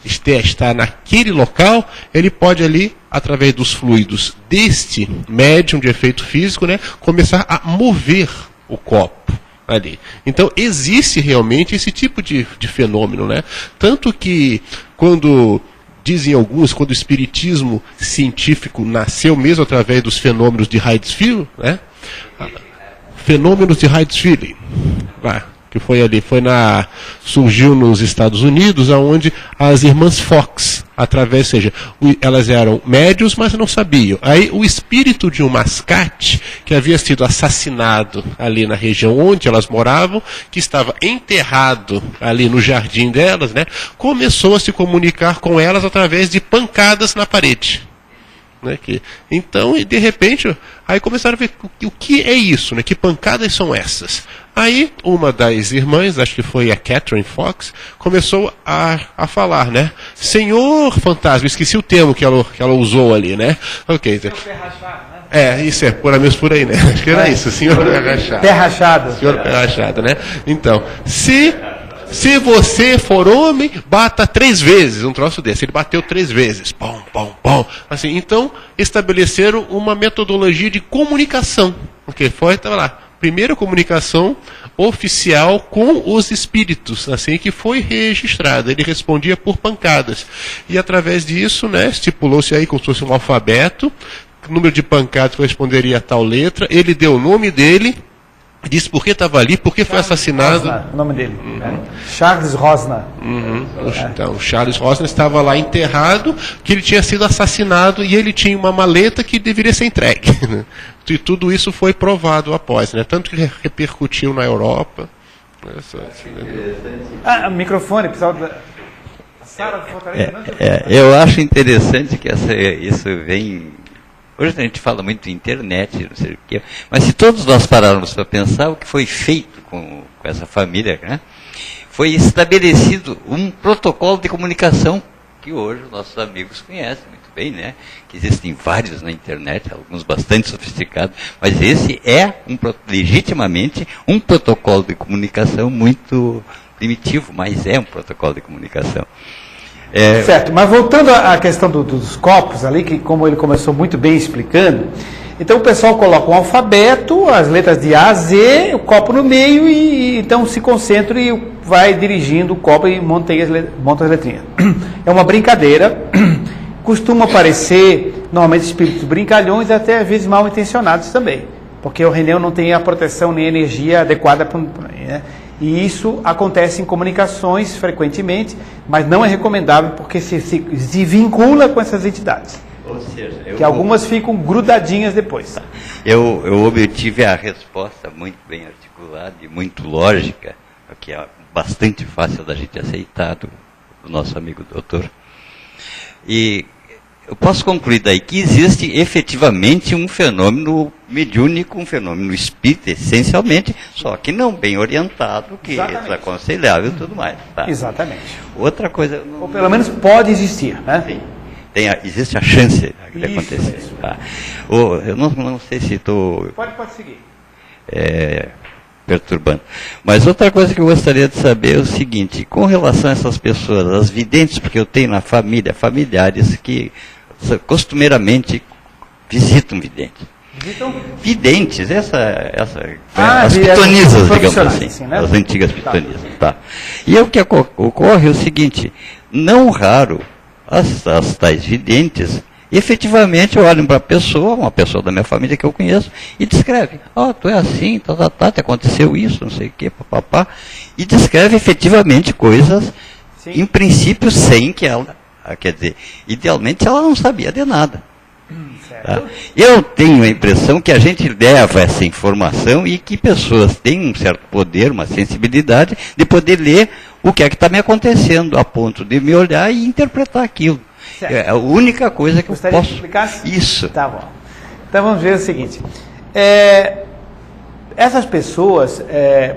estar naquele local, ele pode ali, através dos fluidos deste médium de efeito físico, né, começar a mover o copo. Ali. Então, existe realmente esse tipo de fenômeno, né? Tanto que, quando dizem alguns, quando o espiritismo científico nasceu mesmo através dos fenômenos de Hydesville, né? Fenômenos de Hydesville, que foi ali, surgiu nos Estados Unidos, onde as irmãs Fox, através, ou seja, elas eram médios, mas não sabiam. Aí o espírito de um mascate, que havia sido assassinado ali na região onde elas moravam, que estava enterrado ali no jardim delas, né, começou a se comunicar com elas através de pancadas na parede. Né, então, e de repente, aí começaram a ver o que é isso, né, que pancadas são essas. Aí, uma das irmãs, acho que foi a Catherine Fox, começou a falar, né, Senhor Fantasma, esqueci o termo que ela usou ali, né, ok. Isso é, por aí, né, acho que era isso, Senhor Pé Rachado. Pé Rachado. Senhor Pé Rachado, né, então, se você for homem, bata 3 vezes, um troço desse. Ele bateu 3 vezes. Pom, pom, pom. Assim, então, estabeleceram uma metodologia de comunicação. Porque estava lá, primeira comunicação oficial com os espíritos, assim, que foi registrada. Ele respondia por pancadas. E através disso, né, estipulou-se aí como se fosse um alfabeto, o número de pancadas corresponderia a tal letra. Ele deu o nome dele, disse por que estava ali, por que foi assassinado. Rosner, o nome dele. Charles Rosner. Então, Charles Rosner estava lá enterrado, que ele tinha sido assassinado e ele tinha uma maleta que deveria ser entregue. E tudo isso foi provado após, né? Tanto que ele repercutiu na Europa. Microfone, pessoal. Sala de Fortaleza. Eu acho interessante que isso vem. Hoje a gente fala muito de internet, não sei o quê, mas se todos nós pararmos para pensar o que foi feito com essa família, né, foi estabelecido um protocolo de comunicação que hoje os nossos amigos conhecem muito bem, né, que existem vários na internet, alguns bastante sofisticados, mas esse é legitimamente um protocolo de comunicação muito primitivo, mas é um protocolo de comunicação. Certo, mas voltando à questão dos copos ali, que como ele começou muito bem explicando, então o pessoal coloca um alfabeto, as letras de A a Z, o copo no meio e então se concentra e vai dirigindo o copo e monta as letrinhas. É uma brincadeira, costuma aparecer normalmente espíritos brincalhões, até às vezes mal intencionados também, porque o René não tem a proteção nem a energia adequada para né? E isso acontece em comunicações frequentemente, mas não é recomendável porque se vincula com essas entidades. Ou seja, que algumas ficam grudadinhas depois. Eu obtive a resposta muito bem articulada e muito lógica, que é bastante fácil da gente aceitar do nosso amigo doutor. E eu posso concluir daí que existe efetivamente um fenômeno mediúnico, um fenômeno espírita, essencialmente, só que não bem orientado, que é desaconselhável e tudo mais. Tá? Exatamente. Outra coisa... Ou pelo menos pode existir, né? Sim. Existe a chance de acontecer. Isso. Tá? Eu não sei se estou... Pode seguir. Perturbando. Mas outra coisa que eu gostaria de saber é o seguinte, com relação a essas pessoas, as videntes, porque eu tenho na família familiares que costumeiramente visitam videntes. Videntes, as pitonisas, digamos assim, sim, né? As antigas pitonisas. Tá. E o que ocorre é o seguinte, não raro, as tais videntes, efetivamente olham para a pessoa, uma pessoa da minha família que eu conheço, e descreve, tu é assim, te aconteceu isso, não sei o quê, papapá, e descreve efetivamente coisas, sim, em princípio, sem que ela, quer dizer, idealmente ela não sabia de nada. Tá? Eu tenho a impressão que a gente leva essa informação e que pessoas têm um certo poder, uma sensibilidade, de ler o que é que está me acontecendo, a ponto de me olhar e interpretar aquilo. Certo. É a única coisa que gostaria eu posso... de explicar? Isso. Tá bom. Então vamos ver o seguinte. Essas pessoas,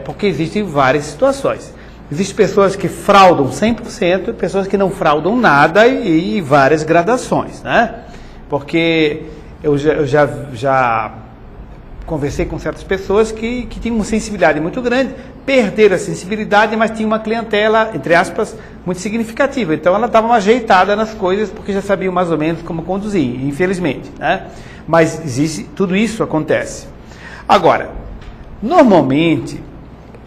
porque existem várias situações. Existem pessoas que fraudam 100% e pessoas que não fraudam nada e várias gradações, né? Porque eu já conversei com certas pessoas que tinham uma sensibilidade muito grande, perderam a sensibilidade, mas tinham uma clientela, entre aspas, muito significativa. Então ela dava uma ajeitada nas coisas, porque já sabiam mais ou menos como conduzir, infelizmente, né? Mas tudo isso acontece. Agora, normalmente,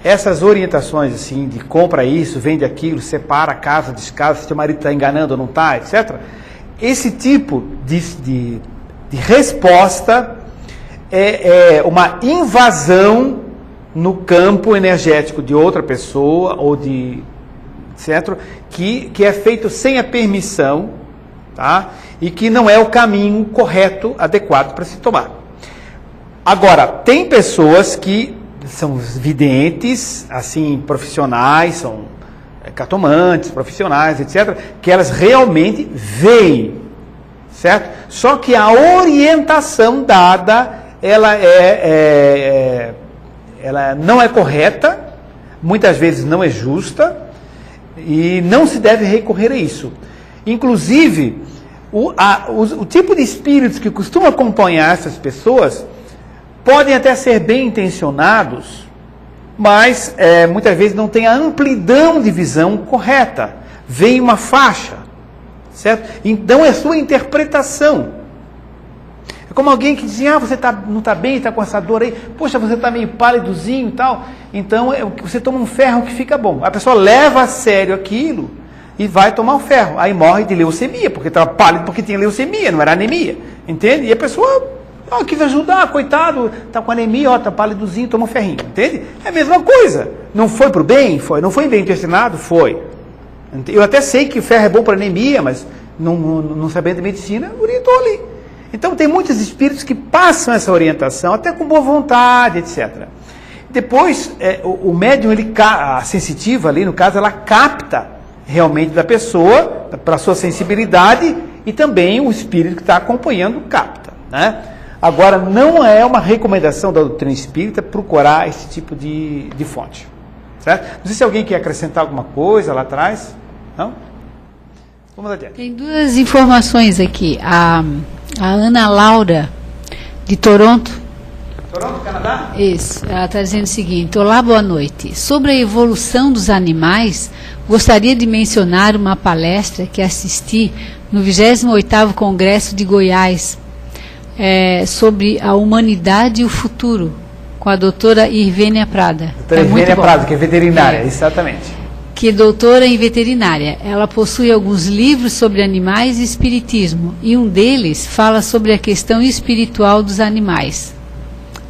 essas orientações assim, de compra isso, vende aquilo, separa a casa, descasa, se teu marido está enganando ou não está, etc., esse tipo de resposta é uma invasão no campo energético de outra pessoa ou de etc., que é feito sem a permissão, tá? E que não é o caminho correto, adequado para se tomar. Agora, tem pessoas que são videntes, assim, profissionais, são cartomantes, profissionais, etc., que elas realmente veem, certo? Só que a orientação dada, ela não é correta, muitas vezes não é justa, e não se deve recorrer a isso. Inclusive, o tipo de espíritos que costumam acompanhar essas pessoas podem até ser bem intencionados, mas muitas vezes não tem a amplidão de visão correta. Vem uma faixa, certo? Então é sua interpretação. É como alguém que diz, você não está bem, está com essa dor aí, poxa, você está meio pálidozinho e tal, então você toma um ferro que fica bom. A pessoa leva a sério aquilo e vai tomar o ferro, aí morre de leucemia, porque estava pálido, porque tinha leucemia, não era anemia, entende? E a pessoa quis ajudar, coitado, está com anemia, está pálidozinho, toma um ferrinho, entende? É a mesma coisa, não foi para o bem? Foi. Não foi bem intencionado? Foi. Eu até sei que o ferro é bom para anemia, mas não sabendo de medicina, orientou ali. Então tem muitos espíritos que passam essa orientação, até com boa vontade, etc. Depois, o médium, a sensitiva ali, no caso, ela capta realmente da pessoa, para a sua sensibilidade, e também o espírito que está acompanhando capta, né? Agora, não é uma recomendação da doutrina espírita procurar esse tipo de fonte, certo? Não sei se alguém quer acrescentar alguma coisa lá atrás. Não? Vamos adiante. Tem duas informações aqui. A Ana Laura, de Toronto. Toronto, Canadá? Isso. Ela está dizendo o seguinte: olá, boa noite. Sobre a evolução dos animais, gostaria de mencionar uma palestra que assisti no 28º Congresso de Goiás, sobre a humanidade e o futuro, com a doutora Irvênia Prada. Doutora Irvênia Prada, que é veterinária, exatamente. Que é doutora em veterinária. Ela possui alguns livros sobre animais e espiritismo, e um deles fala sobre a questão espiritual dos animais,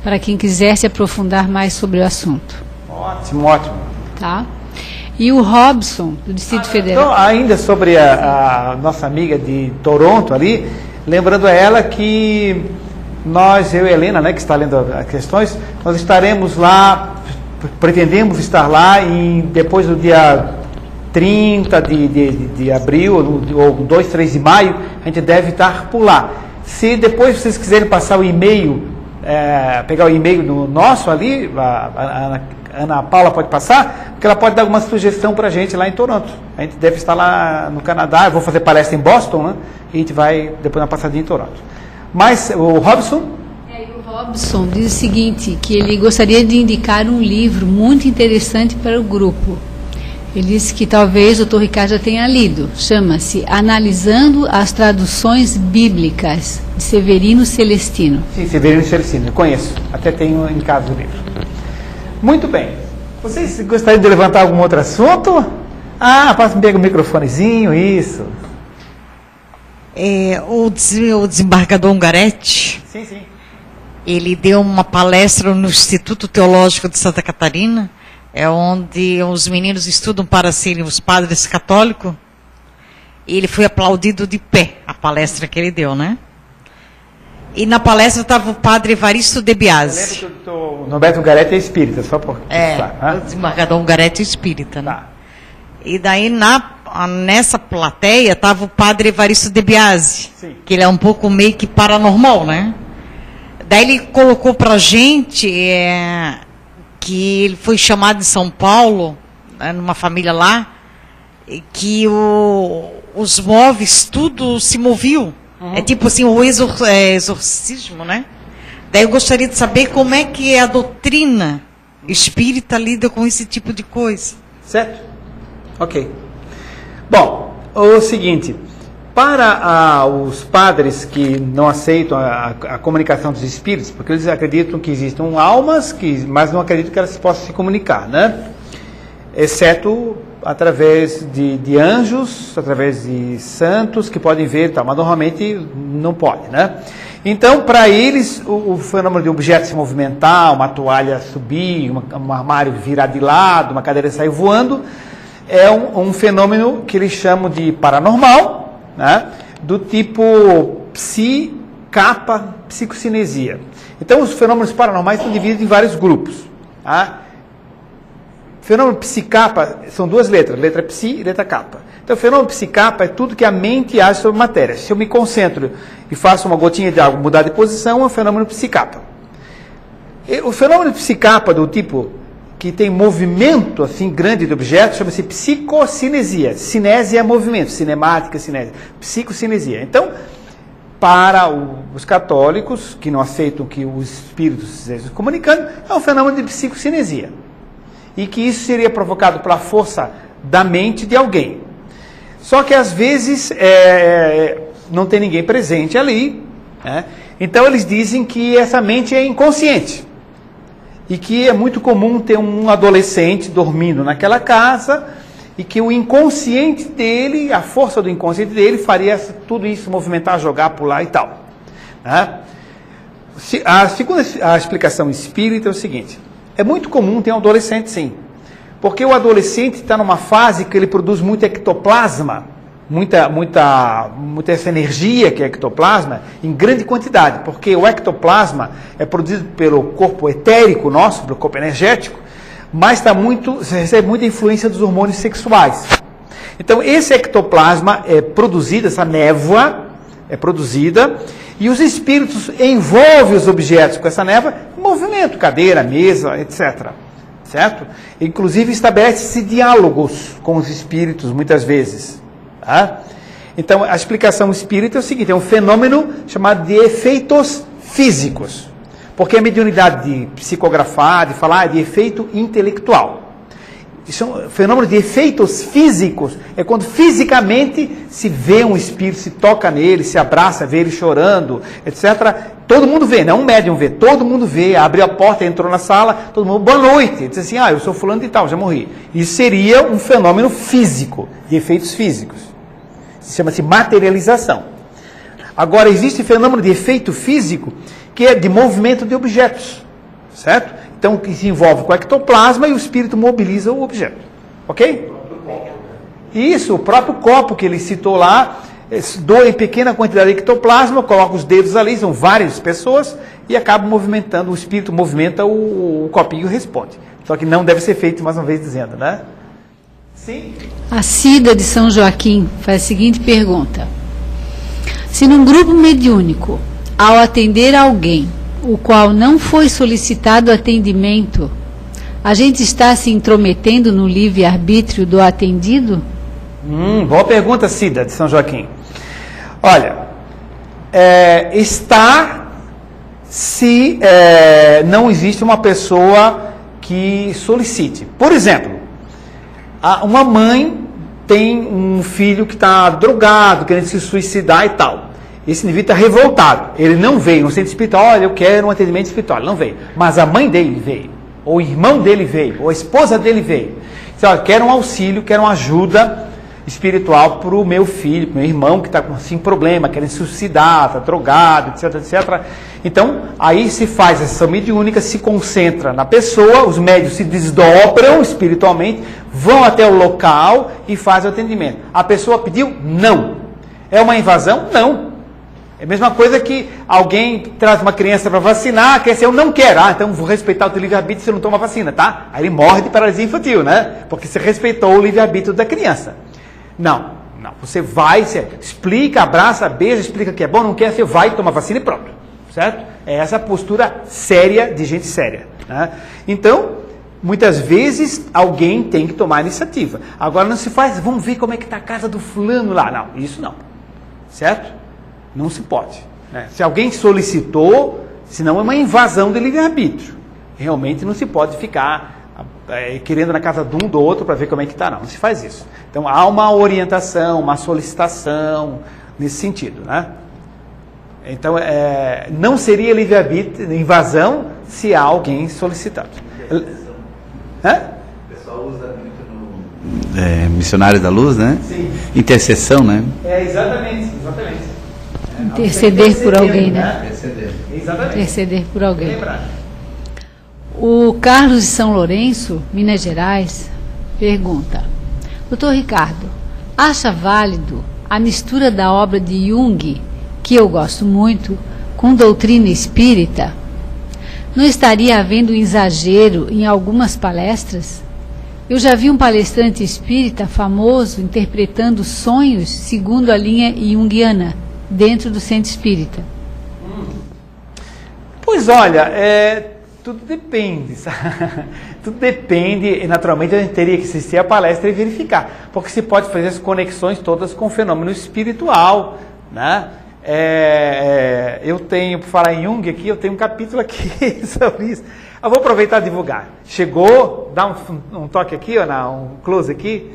para quem quiser se aprofundar mais sobre o assunto. Ótimo, ótimo. Tá? E o Robson, do Distrito Federal. Então, ainda sobre a nossa amiga de Toronto ali, lembrando a ela que nós, eu e a Helena, né, que está lendo as questões, nós estaremos lá, pretendemos estar lá depois do dia 30 de abril, ou 2, 3 de maio, a gente deve estar por lá. Se depois vocês quiserem passar o e-mail, pegar o e-mail no nosso ali, a Ana Paula pode passar, porque ela pode dar alguma sugestão para a gente lá em Toronto. A gente deve estar lá no Canadá, eu vou fazer palestra em Boston, né? E a gente vai depois na passadinha em Toronto. Mas o Robson? O Robson diz o seguinte, que ele gostaria de indicar um livro muito interessante para o grupo. Ele disse que talvez o Dr. Ricardo já tenha lido. Chama-se Analisando as Traduções Bíblicas, de Severino Celestino. Sim, Severino Celestino, eu conheço. Até tenho em casa o livro. Muito bem. Vocês gostariam de levantar algum outro assunto? Pega o microfonezinho, isso. O desembargador Ungaretti, Sim. ele deu uma palestra no Instituto Teológico de Santa Catarina, onde os meninos estudam para serem os padres católicos. E ele foi aplaudido de pé, a palestra que ele deu, né? E na palestra estava o padre Evaristo De Biasi. Eu lembro que o Norberto Ungaretti é espírita, só por... O desembargador Ungaretti é espírita, né? Tá. E daí nessa plateia estava o padre Evaristo De Biasi, que ele é um pouco meio que paranormal, né? Daí ele colocou pra gente que ele foi chamado de São Paulo, numa família lá, que os móveis, tudo se moviam. É tipo assim, o exorcismo, né? Daí eu gostaria de saber como é que a doutrina espírita lida com esse tipo de coisa. Certo? Ok. Bom, o seguinte, para os padres que não aceitam a comunicação dos espíritos, porque eles acreditam que existam almas, mas não acreditam que elas possam se comunicar, né? Exceto através de anjos, através de santos que podem ver, tal, mas normalmente não pode, né? Então, para eles, o fenômeno de objeto se movimentar, uma toalha subir, um armário virar de lado, uma cadeira sair voando, é um fenômeno que eles chamam de paranormal, né? Do tipo psicocinesia. Então, os fenômenos paranormais estão divididos em vários grupos, tá? Fenômeno psicapa são duas letras, letra psi e letra capa. Então, o fenômeno psicapa é tudo que a mente age sobre matéria. Se eu me concentro e faço uma gotinha de água mudar de posição, é um fenômeno psicapa. E o fenômeno psicapa do tipo que tem movimento assim grande de objetos chama-se psicocinesia. Cinésia é movimento, cinemática, cinésia, psicocinesia. Então, para os católicos que não aceitam que os espíritos estejam se comunicando, é um fenômeno de psicocinesia. E que isso seria provocado pela força da mente de alguém. Só que às vezes não tem ninguém presente ali, né? Então eles dizem que essa mente é inconsciente. E que é muito comum ter um adolescente dormindo naquela casa e que o inconsciente dele, a força do inconsciente dele faria tudo isso movimentar, jogar, pular e tal, né? Segundo a explicação espírita é o seguinte: é muito comum ter um adolescente, sim. Porque o adolescente está numa fase que ele produz muito ectoplasma, muita essa energia que é ectoplasma, em grande quantidade. Porque o ectoplasma é produzido pelo corpo etérico nosso, pelo corpo energético, mas recebe muita influência dos hormônios sexuais. Então, esse ectoplasma é produzido, essa névoa é produzida, e os espíritos envolvem os objetos com essa névoa em movimento, cadeira, mesa, etc. Certo? Inclusive estabelece-se diálogos com os espíritos, muitas vezes. Tá? Então, a explicação espírita é o seguinte: é um fenômeno chamado de efeitos físicos. Porque a mediunidade de psicografar, de falar, é de efeito intelectual. Isso é um fenômeno de efeitos físicos, é quando fisicamente se vê um espírito, se toca nele, se abraça, vê ele chorando, etc. Todo mundo vê, não um médium vê, todo mundo vê, abriu a porta, entrou na sala, todo mundo, boa noite, ele diz assim, eu sou fulano de tal, já morri. Isso seria um fenômeno físico, de efeitos físicos. Chama-se materialização. Agora, existe fenômeno de efeito físico, que é de movimento de objetos, certo? Então, que se envolve com o ectoplasma e o espírito mobiliza o objeto. Ok? Isso, o próprio copo que ele citou lá, doa em pequena quantidade de ectoplasma, coloca os dedos ali, são várias pessoas, e acaba movimentando, o espírito movimenta o copinho e responde. Só que não deve ser feito, mais uma vez dizendo, né? Sim? A Cida de São Joaquim faz a seguinte pergunta: se num grupo mediúnico, ao atender alguém, o qual não foi solicitado atendimento, a gente está se intrometendo no livre-arbítrio do atendido? Boa pergunta, Cida, de São Joaquim. Olha, está se não existe uma pessoa que solicite. Por exemplo, uma mãe tem um filho que está drogado, querendo se suicidar e tal. Esse indivíduo está revoltado. Ele não veio no centro espiritual, olha, eu quero um atendimento espiritual. Ele não veio. Mas a mãe dele veio, ou o irmão dele veio, ou a esposa dele veio. Diz, olha, quero um auxílio, quero uma ajuda espiritual para o meu filho, para o meu irmão que está com assim, problema, querendo se suicidar, está drogado, etc, etc. Então, aí se faz a sessão mediúnica, se concentra na pessoa, os médios se desdobram espiritualmente, vão até o local e fazem o atendimento. A pessoa pediu? Não. É uma invasão? Não. É a mesma coisa que alguém traz uma criança para vacinar, quer dizer, eu não quero. Então vou respeitar o teu livre-arbítrio se eu não toma vacina, tá? Aí ele morre de paralisia infantil, né? Porque você respeitou o livre-arbítrio da criança. Não. Você vai, você explica, abraça, beija, explica que é bom, não quer, você vai, toma vacina e pronto. Certo? É essa a postura séria de gente séria. Né? Então, muitas vezes, alguém tem que tomar a iniciativa. Agora não se faz, vamos ver como é que está a casa do fulano lá. Não, isso não. Certo? Não se pode. Né? Se alguém solicitou, senão é uma invasão do livre-arbítrio. Realmente não se pode ficar querendo na casa de um do outro para ver como é que está, não se faz isso. Então há uma orientação, uma solicitação nesse sentido, né? Então não seria livre-arbítrio, invasão, se há alguém solicitado. O pessoal usa muito no Missionários da Luz, né? Sim. Intercessão, né? Exatamente. Interceder por alguém, né? Interceder. Exatamente. Interceder por alguém. Lembrar. O Carlos de São Lourenço, Minas Gerais, pergunta: Dr. Ricardo, acha válido a mistura da obra de Jung, que eu gosto muito, com doutrina espírita? Não estaria havendo um exagero em algumas palestras? Eu já vi um palestrante espírita famoso interpretando sonhos segundo a linha junguiana, dentro do centro espírita. Pois olha, tudo depende, sabe? Tudo depende, e naturalmente a gente teria que assistir a palestra e verificar, porque se pode fazer as conexões todas com o fenômeno espiritual, né? Eu tenho, por falar em Jung aqui, eu tenho um capítulo aqui sobre isso. Eu vou aproveitar e divulgar. Chegou, dá um toque aqui, um close aqui,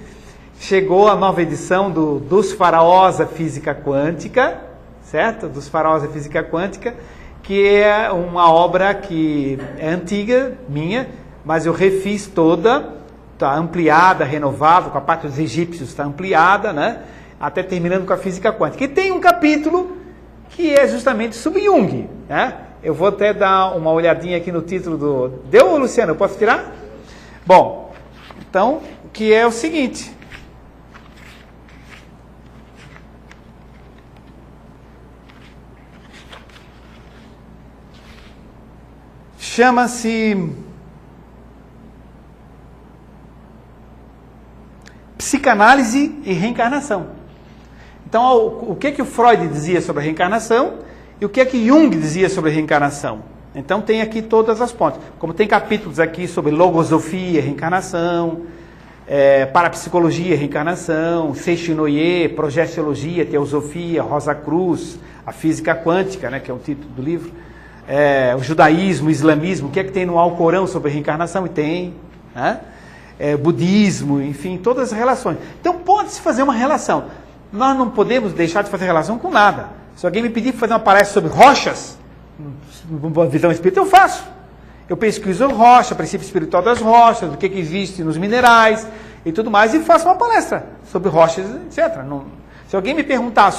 chegou a nova edição dos Faraós da Física Quântica, certo? Dos Faraós da Física Quântica, que é uma obra que é antiga, minha, mas eu refiz toda, está ampliada, renovada, com a parte dos egípcios está ampliada, né? Até terminando com a física quântica. E tem um capítulo que é justamente sobre Jung, né? Eu vou até dar uma olhadinha aqui no título do... Deu, Luciano? Eu posso tirar? Bom, então, que é o seguinte... Chama-se Psicanálise e Reencarnação. Então, o que o Freud dizia sobre a reencarnação e o que Jung dizia sobre a reencarnação. Então, tem aqui todas as pontes. Como tem capítulos aqui sobre logosofia, reencarnação, parapsicologia, reencarnação, Seixinoye, projeciologia, teosofia, Rosa Cruz, a física quântica, né, que é o título do livro. O judaísmo, o islamismo, o que é que tem no Alcorão sobre reencarnação? E tem, né? Budismo, enfim, todas as relações. Então pode-se fazer uma relação. Nós não podemos deixar de fazer relação com nada. Se alguém me pedir para fazer uma palestra sobre rochas, visão espírita, eu faço. Eu pesquiso rocha, princípio espiritual das rochas, do que existe nos minerais e tudo mais, e faço uma palestra sobre rochas, etc. Se alguém me perguntar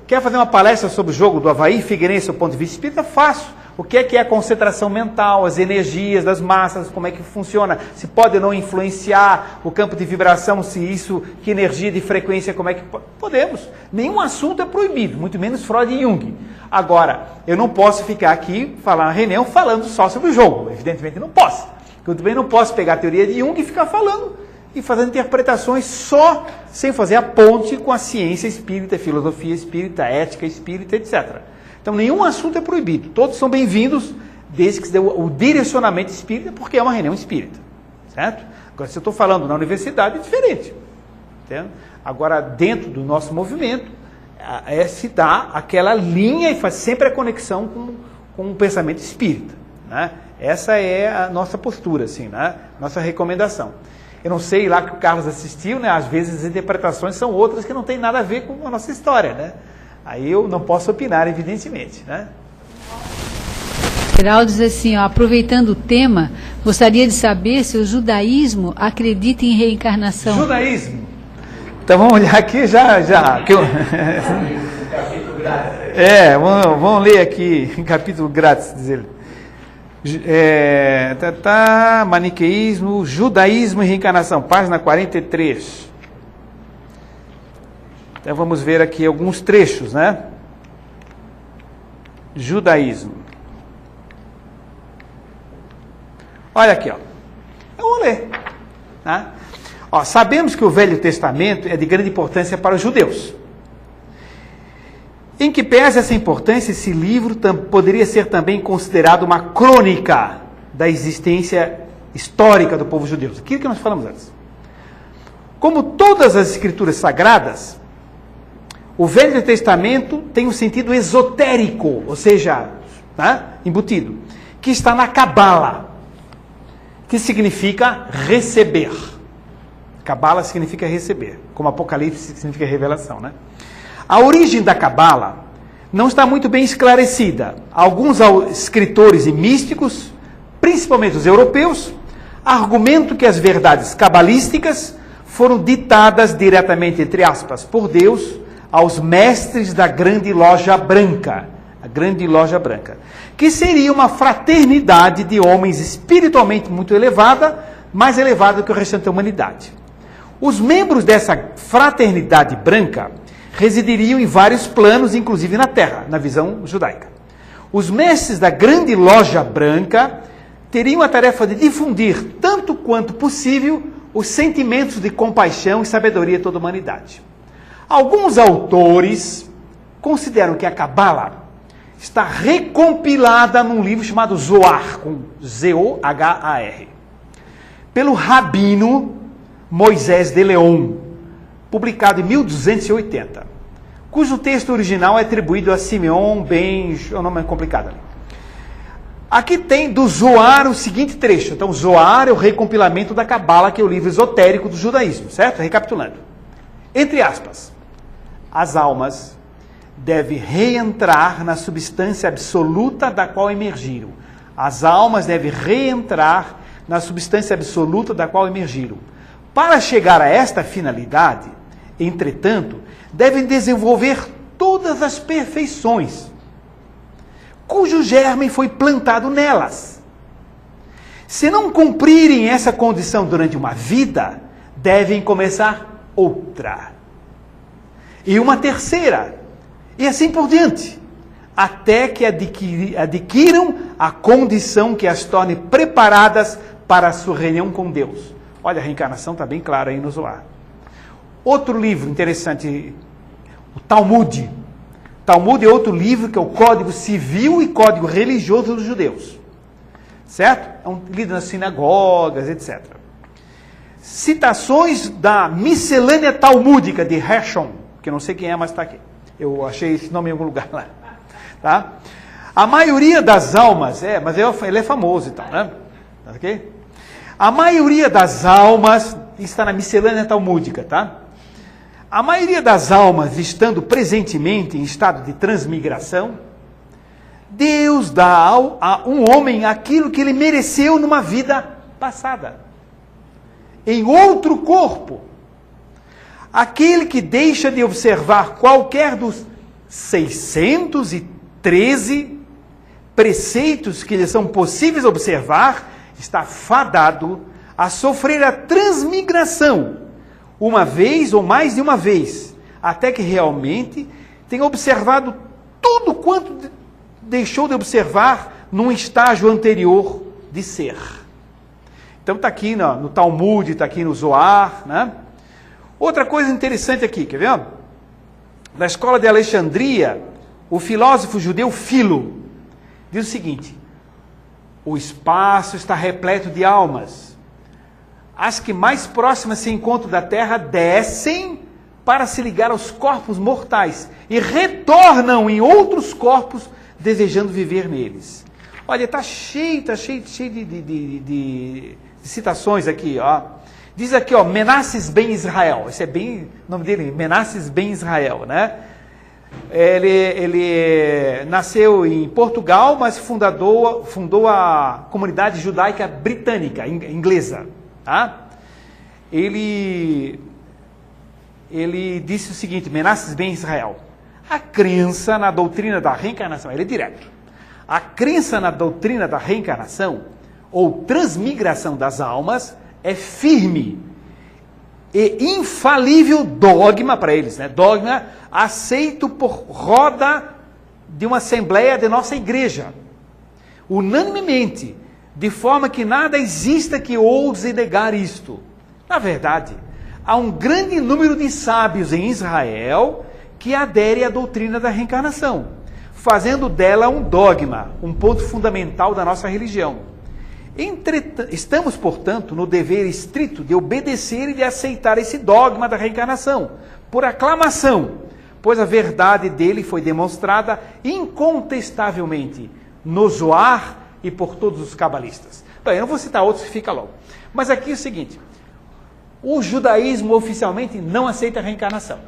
quer fazer uma palestra sobre o jogo do Avaí, Figueirense, do ponto de vista espírita, faço. O que é a concentração mental, as energias das massas, como é que funciona, se pode ou não influenciar o campo de vibração, se isso, que energia de frequência, como é que... Podemos. Nenhum assunto é proibido, muito menos Freud e Jung. Agora, eu não posso ficar aqui, falar uma reunião, falando só sobre o jogo. Evidentemente não posso. Eu também não posso pegar a teoria de Jung e ficar falando e fazendo interpretações só, sem fazer a ponte com a ciência espírita, filosofia espírita, ética espírita, etc. Então, nenhum assunto é proibido. Todos são bem-vindos, desde que se dê o direcionamento espírita, porque é uma reunião espírita. Certo? Agora, se eu estou falando na universidade, é diferente. Entende? Agora, dentro do nosso movimento, se dá aquela linha e faz sempre a conexão com o pensamento espírita. Né? Essa é a nossa postura, assim, né? Nossa recomendação. Eu não sei lá que o Carlos assistiu, né? Às vezes as interpretações são outras que não tem nada a ver com a nossa história, né? Aí eu não posso opinar, evidentemente, né? Geraldo diz assim, ó, aproveitando o tema, gostaria de saber se o judaísmo acredita em reencarnação. Judaísmo? Então vamos olhar aqui já. Que eu... vamos ler aqui, em capítulo grátis, diz ele. Maniqueísmo, judaísmo e reencarnação, página 43. Então vamos ver aqui alguns trechos, né? Judaísmo. Olha aqui, ó. Eu vou ler. Né? Ó, sabemos que o Velho Testamento é de grande importância para os judeus. Em que pese essa importância, esse livro poderia ser também considerado uma crônica da existência histórica do povo judeu. Aquilo que nós falamos antes. Como todas as escrituras sagradas, o Velho Testamento tem um sentido esotérico, ou seja, né, embutido, que está na Cabala, que significa receber. Cabala significa receber, como Apocalipse significa revelação, né? A origem da Cabala não está muito bem esclarecida. Alguns escritores e místicos, principalmente os europeus, argumentam que as verdades cabalísticas foram ditadas diretamente, entre aspas, por Deus aos mestres da Grande Loja Branca, a Grande Loja Branca, que seria uma fraternidade de homens espiritualmente muito elevada, mais elevada que o restante da humanidade. Os membros dessa fraternidade branca residiriam em vários planos, inclusive na Terra, na visão judaica. Os mestres da Grande Loja Branca teriam a tarefa de difundir, tanto quanto possível, os sentimentos de compaixão e sabedoria de toda a humanidade. Alguns autores consideram que a Cabala está recompilada num livro chamado Zohar, com Z-O-H-A-R, pelo rabino Moisés de Leon, publicado em 1280, cujo texto original é atribuído a Simeon ben... o nome é complicado ali. Aqui tem do Zohar o seguinte trecho. Então, Zohar é o recompilamento da Cabala, que é o livro esotérico do judaísmo, certo? Recapitulando. Entre aspas, as almas devem reentrar na substância absoluta da qual emergiram. As almas devem reentrar na substância absoluta da qual emergiram. Para chegar a esta finalidade, entretanto, devem desenvolver todas as perfeições, cujo germe foi plantado nelas. Se não cumprirem essa condição durante uma vida, devem começar outra. E uma terceira. E assim por diante. Até que adquiram a condição que as torne preparadas para a sua reunião com Deus. Olha, a reencarnação está bem clara aí no Zohar. Outro livro interessante, o Talmud. Talmud é outro livro que é o Código Civil e Código Religioso dos Judeus. Certo? É um lido nas sinagogas, etc. Citações da Miscelânea Talmúdica de Hershon, que eu não sei quem é, mas está aqui. Eu achei esse nome em algum lugar lá. Tá? A maioria das almas, mas ele é famoso e tal, né? Tá ok? A maioria das almas, está na Miscelânea Talmúdica, tá? A maioria das almas, estando presentemente em estado de transmigração, Deus dá a um homem aquilo que ele mereceu numa vida passada, em outro corpo. Aquele que deixa de observar qualquer dos 613 preceitos que lhe são possíveis observar, está fadado a sofrer a transmigração, uma vez ou mais de uma vez, até que realmente tenha observado tudo quanto deixou de observar num estágio anterior de ser. Então está aqui no Talmud, está aqui no Zohar, né? Outra coisa interessante aqui, quer ver? Na escola de Alexandria, o filósofo judeu Filo diz o seguinte: o espaço está repleto de almas. As que mais próximas se encontram da Terra descem para se ligar aos corpos mortais e retornam em outros corpos desejando viver neles. Olha, está cheio de citações aqui, ó. Diz aqui, ó, Menasses ben Israel. Esse é bem, o nome dele, Menasses ben Israel, né? Ele nasceu em Portugal, mas fundou a comunidade judaica britânica, inglesa, tá? Ele disse o seguinte, Menasses ben Israel: a crença na doutrina da reencarnação, ele é direto, a crença na doutrina da reencarnação ou transmigração das almas é firme e infalível dogma para eles, né? Dogma aceito por roda de uma assembleia de nossa igreja, unanimemente, de forma que nada exista que ouse negar isto. Na verdade, há um grande número de sábios em Israel que aderem à doutrina da reencarnação, fazendo dela um dogma, um ponto fundamental da nossa religião. Estamos, portanto, no dever estrito de obedecer e de aceitar esse dogma da reencarnação, por aclamação, pois a verdade dele foi demonstrada incontestavelmente no Zohar e por todos os cabalistas. Bem, eu não vou citar outros que fica logo. Mas aqui é o seguinte: o judaísmo oficialmente não aceita a reencarnação.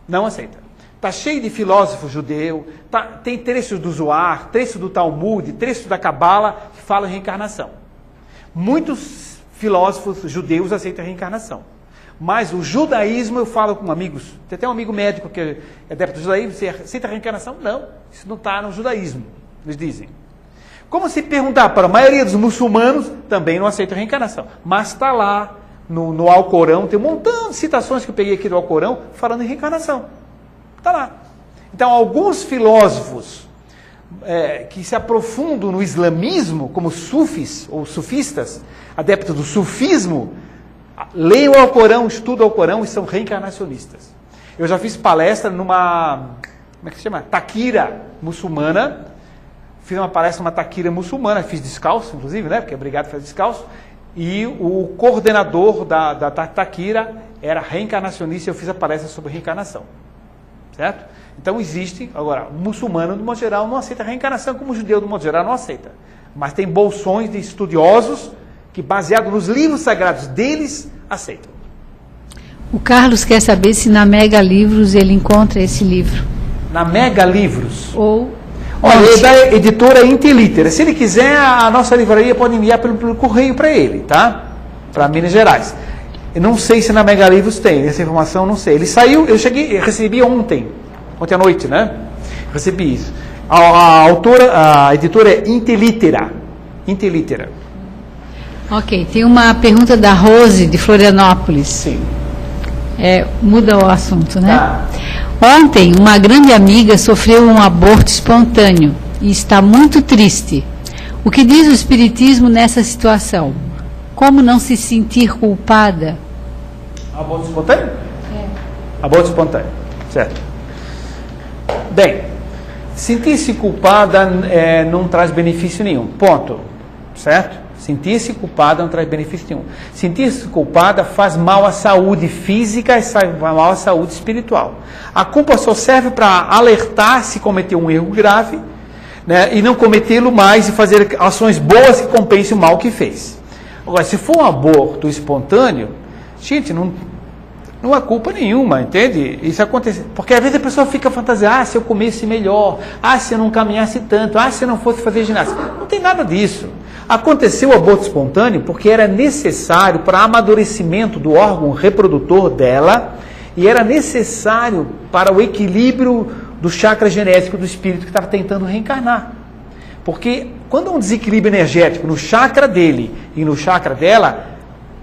Não aceita. Está cheio de filósofo judeu, tem trechos do Zohar, trechos do Talmud, trechos da Cabala que falam em reencarnação. Muitos filósofos judeus aceitam a reencarnação. Mas o judaísmo, eu falo com amigos, tem até um amigo médico que é adepto do judaísmo, você aceita a reencarnação? Não, isso não está no judaísmo, eles dizem. Como se perguntar para a maioria dos muçulmanos, também não aceita a reencarnação. Mas está lá no Alcorão, tem um montão de citações que eu peguei aqui do Alcorão falando em reencarnação. Está lá. Então, alguns filósofos que se aprofundam no islamismo, como sufis ou sufistas, adeptos do sufismo, leem o Alcorão, estudam o Alcorão e são reencarnacionistas. Eu já fiz palestra numa, como é que se chama? Taquira muçulmana. Fiz uma palestra numa taquira muçulmana, fiz descalço, inclusive, né? Porque é obrigado a fazer descalço. E o coordenador da taquira era reencarnacionista e eu fiz a palestra sobre reencarnação. Certo? Então existe, agora, o muçulmano, de modo geral, não aceita a reencarnação, como o judeu, de modo geral, não aceita. Mas tem bolsões de estudiosos que, baseado nos livros sagrados deles, aceitam. O Carlos quer saber se na Mega Livros ele encontra esse livro. Na Mega Livros? Olha, é da editora Intelitera. Se ele quiser, a nossa livraria pode enviar pelo correio para ele, tá? Para Minas Gerais. Eu não sei se na Mega Livros tem, essa informação não sei. Ele saiu, eu recebi ontem à noite, né? Recebi isso. A editora é Intelitera. Ok, tem uma pergunta da Rose, de Florianópolis. Sim. Muda o assunto, né? Tá. Ontem, uma grande amiga sofreu um aborto espontâneo e está muito triste. O que diz o Espiritismo nessa situação? Como não se sentir culpada? Aborto espontâneo? Aborto espontâneo, certo. Bem, sentir-se culpada não traz benefício nenhum, ponto, certo? Sentir-se culpada não traz benefício nenhum. Sentir-se culpada faz mal à saúde física e faz mal à saúde espiritual. A culpa só serve para alertar se cometeu um erro grave, né, e não cometê-lo mais e fazer ações boas que compensem o mal que fez. Agora, se for um aborto espontâneo, gente, não há culpa nenhuma, entende? Isso acontece, porque às vezes a pessoa fica fantasiando, se eu comesse melhor, se eu não caminhasse tanto, se eu não fosse fazer ginástica. Não tem nada disso. Aconteceu o aborto espontâneo porque era necessário para amadurecimento do órgão reprodutor dela e era necessário para o equilíbrio do chakra genético do espírito que estava tentando reencarnar. Porque quando há um desequilíbrio energético no chakra dele e no chakra dela,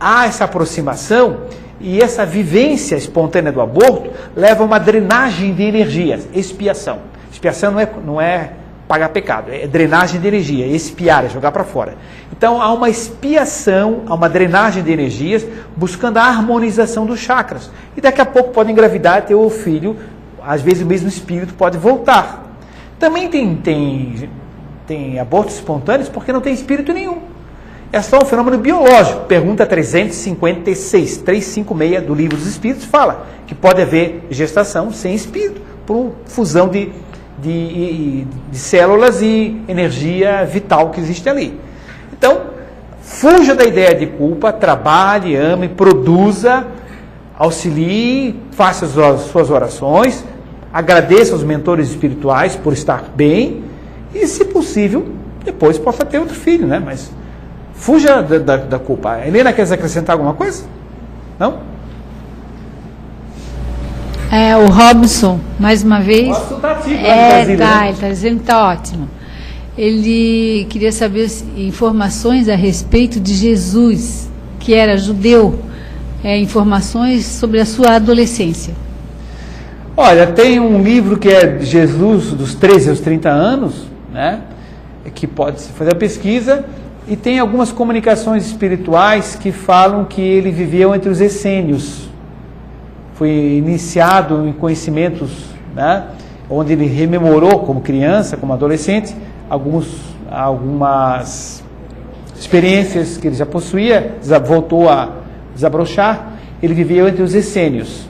há essa aproximação e essa vivência espontânea do aborto leva a uma drenagem de energias, expiação. Expiação não é pagar pecado, é drenagem de energia, expiar, é jogar para fora. Então há uma expiação, há uma drenagem de energias, buscando a harmonização dos chakras. E daqui a pouco pode engravidar e ter o filho, às vezes o mesmo espírito pode voltar. Também tem abortos espontâneos porque não tem espírito nenhum. É só um fenômeno biológico. Pergunta 356 do Livro dos Espíritos fala que pode haver gestação sem espírito, por fusão de células e energia vital que existe ali. Então, fuja da ideia de culpa, trabalhe, ame, produza, auxilie, faça as suas orações, agradeça aos mentores espirituais por estar bem e, se possível, depois possa ter outro filho, né? Mas fuja da culpa. A Helena, quer acrescentar alguma coisa? Não? O Robson, mais uma vez. O Robson está ativo, ele está dizendo que está ótimo. Ele queria saber informações a respeito de Jesus, que era judeu, informações sobre a sua adolescência. Olha, tem um livro que é Jesus dos 13 aos 30 anos, né, que pode-se fazer a pesquisa, e tem algumas comunicações espirituais que falam que ele viveu entre os essênios. Foi iniciado em conhecimentos, né, onde ele rememorou como criança, como adolescente, algumas experiências que ele já possuía, voltou a desabrochar. Ele viveu entre os essênios,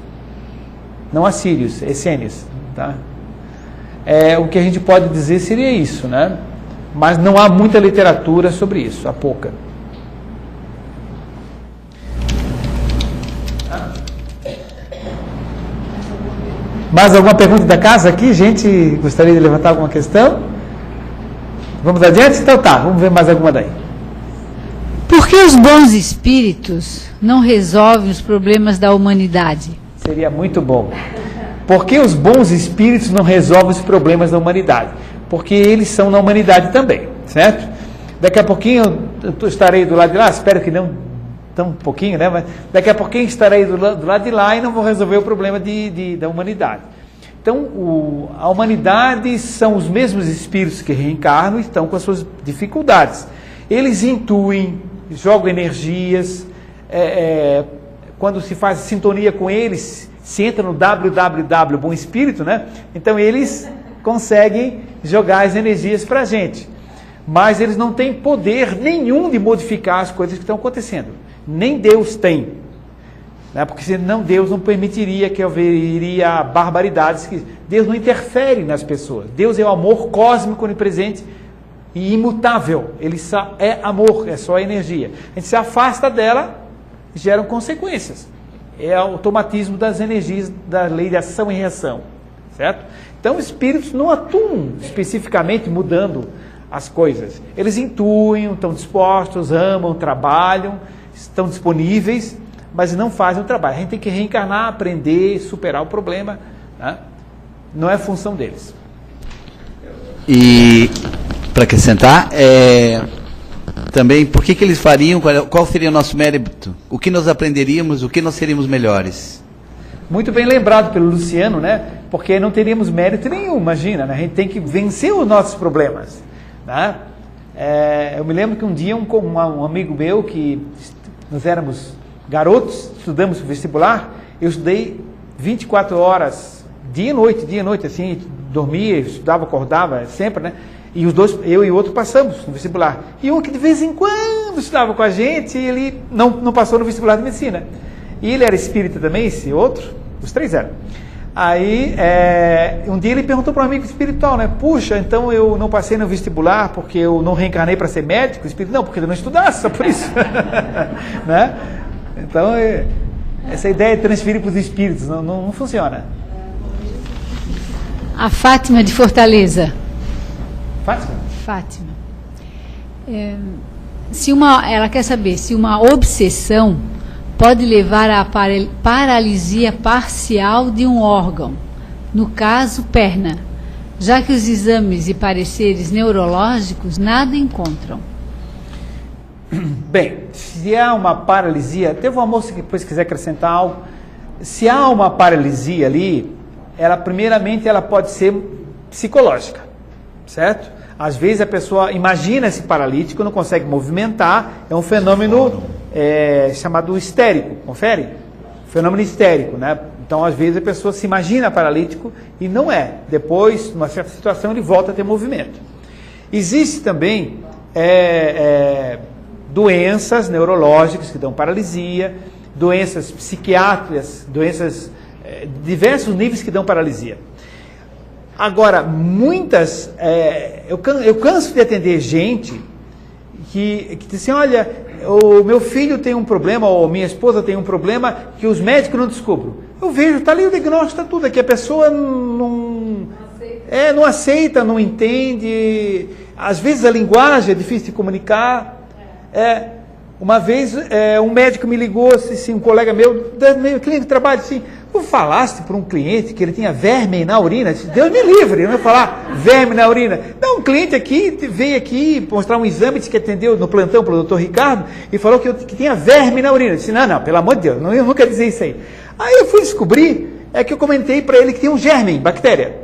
não assírios, essênios, tá? O que a gente pode dizer seria isso, né? Mas não há muita literatura sobre isso, há pouca. Mais alguma pergunta da casa aqui? Gente, gostaria de levantar alguma questão? Vamos adiante? Então tá, vamos ver mais alguma daí. Por que os bons espíritos não resolvem os problemas da humanidade? Seria muito bom. Por que os bons espíritos não resolvem os problemas da humanidade? Porque eles são na humanidade também, certo? Daqui a pouquinho eu estarei do lado de lá, espero que não tão um pouquinho, né? Mas daqui a pouquinho estarei do lado de lá e não vou resolver o problema da humanidade. Então, a humanidade são os mesmos espíritos que reencarnam e estão com as suas dificuldades. Eles intuem, jogam energias, quando se faz sintonia com eles, se entra no www Bom Espírito, né? Então eles conseguem jogar as energias para a gente. Mas eles não têm poder nenhum de modificar as coisas que estão acontecendo. Nem Deus tem. Né? Porque senão Deus não permitiria que haveria barbaridades. Deus não interfere nas pessoas. Deus é o amor cósmico onipresente e imutável. Ele só é amor, é só energia. A gente se afasta dela, geram consequências. É o automatismo das energias da lei de ação e reação. Certo? Então, os espíritos não atuam especificamente mudando as coisas. Eles intuem, estão dispostos, amam, trabalham, estão disponíveis, mas não fazem o trabalho. A gente tem que reencarnar, aprender, superar o problema. Né? Não é função deles. E, para acrescentar, também, por que eles fariam, qual seria o nosso mérito? O que nós aprenderíamos, o que nós seríamos melhores? Muito bem lembrado pelo Luciano, né? Porque não teríamos mérito nenhum, imagina, né? A gente tem que vencer os nossos problemas. Né? Eu me lembro que um dia um amigo meu, que nós éramos garotos, estudamos o vestibular, eu estudei 24 horas, dia e noite, assim, dormia, estudava, acordava, sempre, né? E os dois, eu e o outro, passamos no vestibular. E um que de vez em quando estudava com a gente, ele não passou no vestibular de medicina. E ele era espírita também, esse outro, os três eram. Aí, um dia ele perguntou para um amigo espiritual, né? Puxa, então eu não passei no vestibular porque eu não reencarnei para ser médico? O espírito, não, porque eu não estudasse, só por isso. Né? Então, essa ideia de transferir para os espíritos não funciona. A Fátima de Fortaleza. Fátima. Ela quer saber se uma obsessão pode levar à paralisia parcial de um órgão, no caso, perna, já que os exames e pareceres neurológicos nada encontram? Bem, se há uma paralisia, teve uma moça que depois quiser acrescentar algo, se há uma paralisia ali, ela primeiramente ela pode ser psicológica, certo? Às vezes a pessoa imagina esse paralítico, não consegue movimentar, é um fenômeno chamado histérico, confere? Fenômeno histérico, né? Então às vezes a pessoa se imagina paralítico e não é. Depois, numa certa situação, ele volta a ter movimento. Existe também doenças neurológicas que dão paralisia, doenças psiquiátricas, doenças diversos níveis que dão paralisia. Agora, muitas, eu canso de atender gente que diz assim, olha, o meu filho tem um problema, ou minha esposa tem um problema que os médicos não descobrem. Eu vejo, está ali o diagnóstico, está tudo, é que a pessoa não aceita, não entende, às vezes a linguagem é difícil de comunicar. Uma vez um médico me ligou, assim, um colega meu cliente de trabalho, assim, tu falaste para um cliente que ele tinha verme na urina? Deus me livre, não ia falar verme na urina. Não, um cliente aqui veio aqui mostrar um exame, disse que atendeu no plantão para o Dr. Ricardo e falou que tinha verme na urina. Eu disse, não, pelo amor de Deus, eu nunca dizer isso aí. Aí eu fui descobrir, que eu comentei para ele que tinha um germe, bactéria.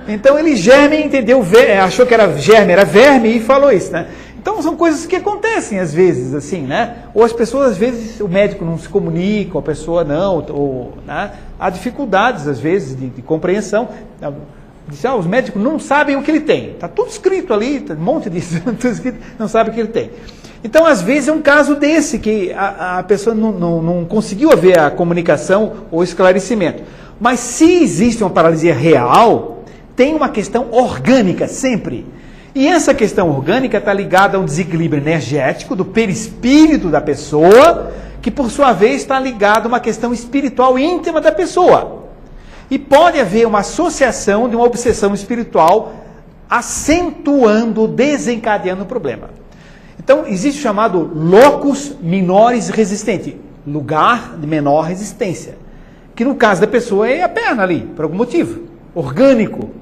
Então ele germe, entendeu, achou que era germe, era verme e falou isso, né? Então são coisas que acontecem às vezes, assim, né? Ou as pessoas, às vezes, o médico não se comunica, a pessoa não, né? Há dificuldades, às vezes, de compreensão. Os médicos não sabem o que ele tem. Está tudo escrito ali, um monte disso, tudo escrito, não sabe o que ele tem. Então, às vezes, é um caso desse, que a pessoa não conseguiu haver a comunicação ou esclarecimento. Mas se existe uma paralisia real, tem uma questão orgânica, sempre. E essa questão orgânica está ligada a um desequilíbrio energético do perispírito da pessoa, que por sua vez está ligado a uma questão espiritual íntima da pessoa. E pode haver uma associação de uma obsessão espiritual acentuando, desencadeando o problema. Então, existe o chamado locus minoris resistente, lugar de menor resistência, que no caso da pessoa é a perna ali, por algum motivo, orgânico.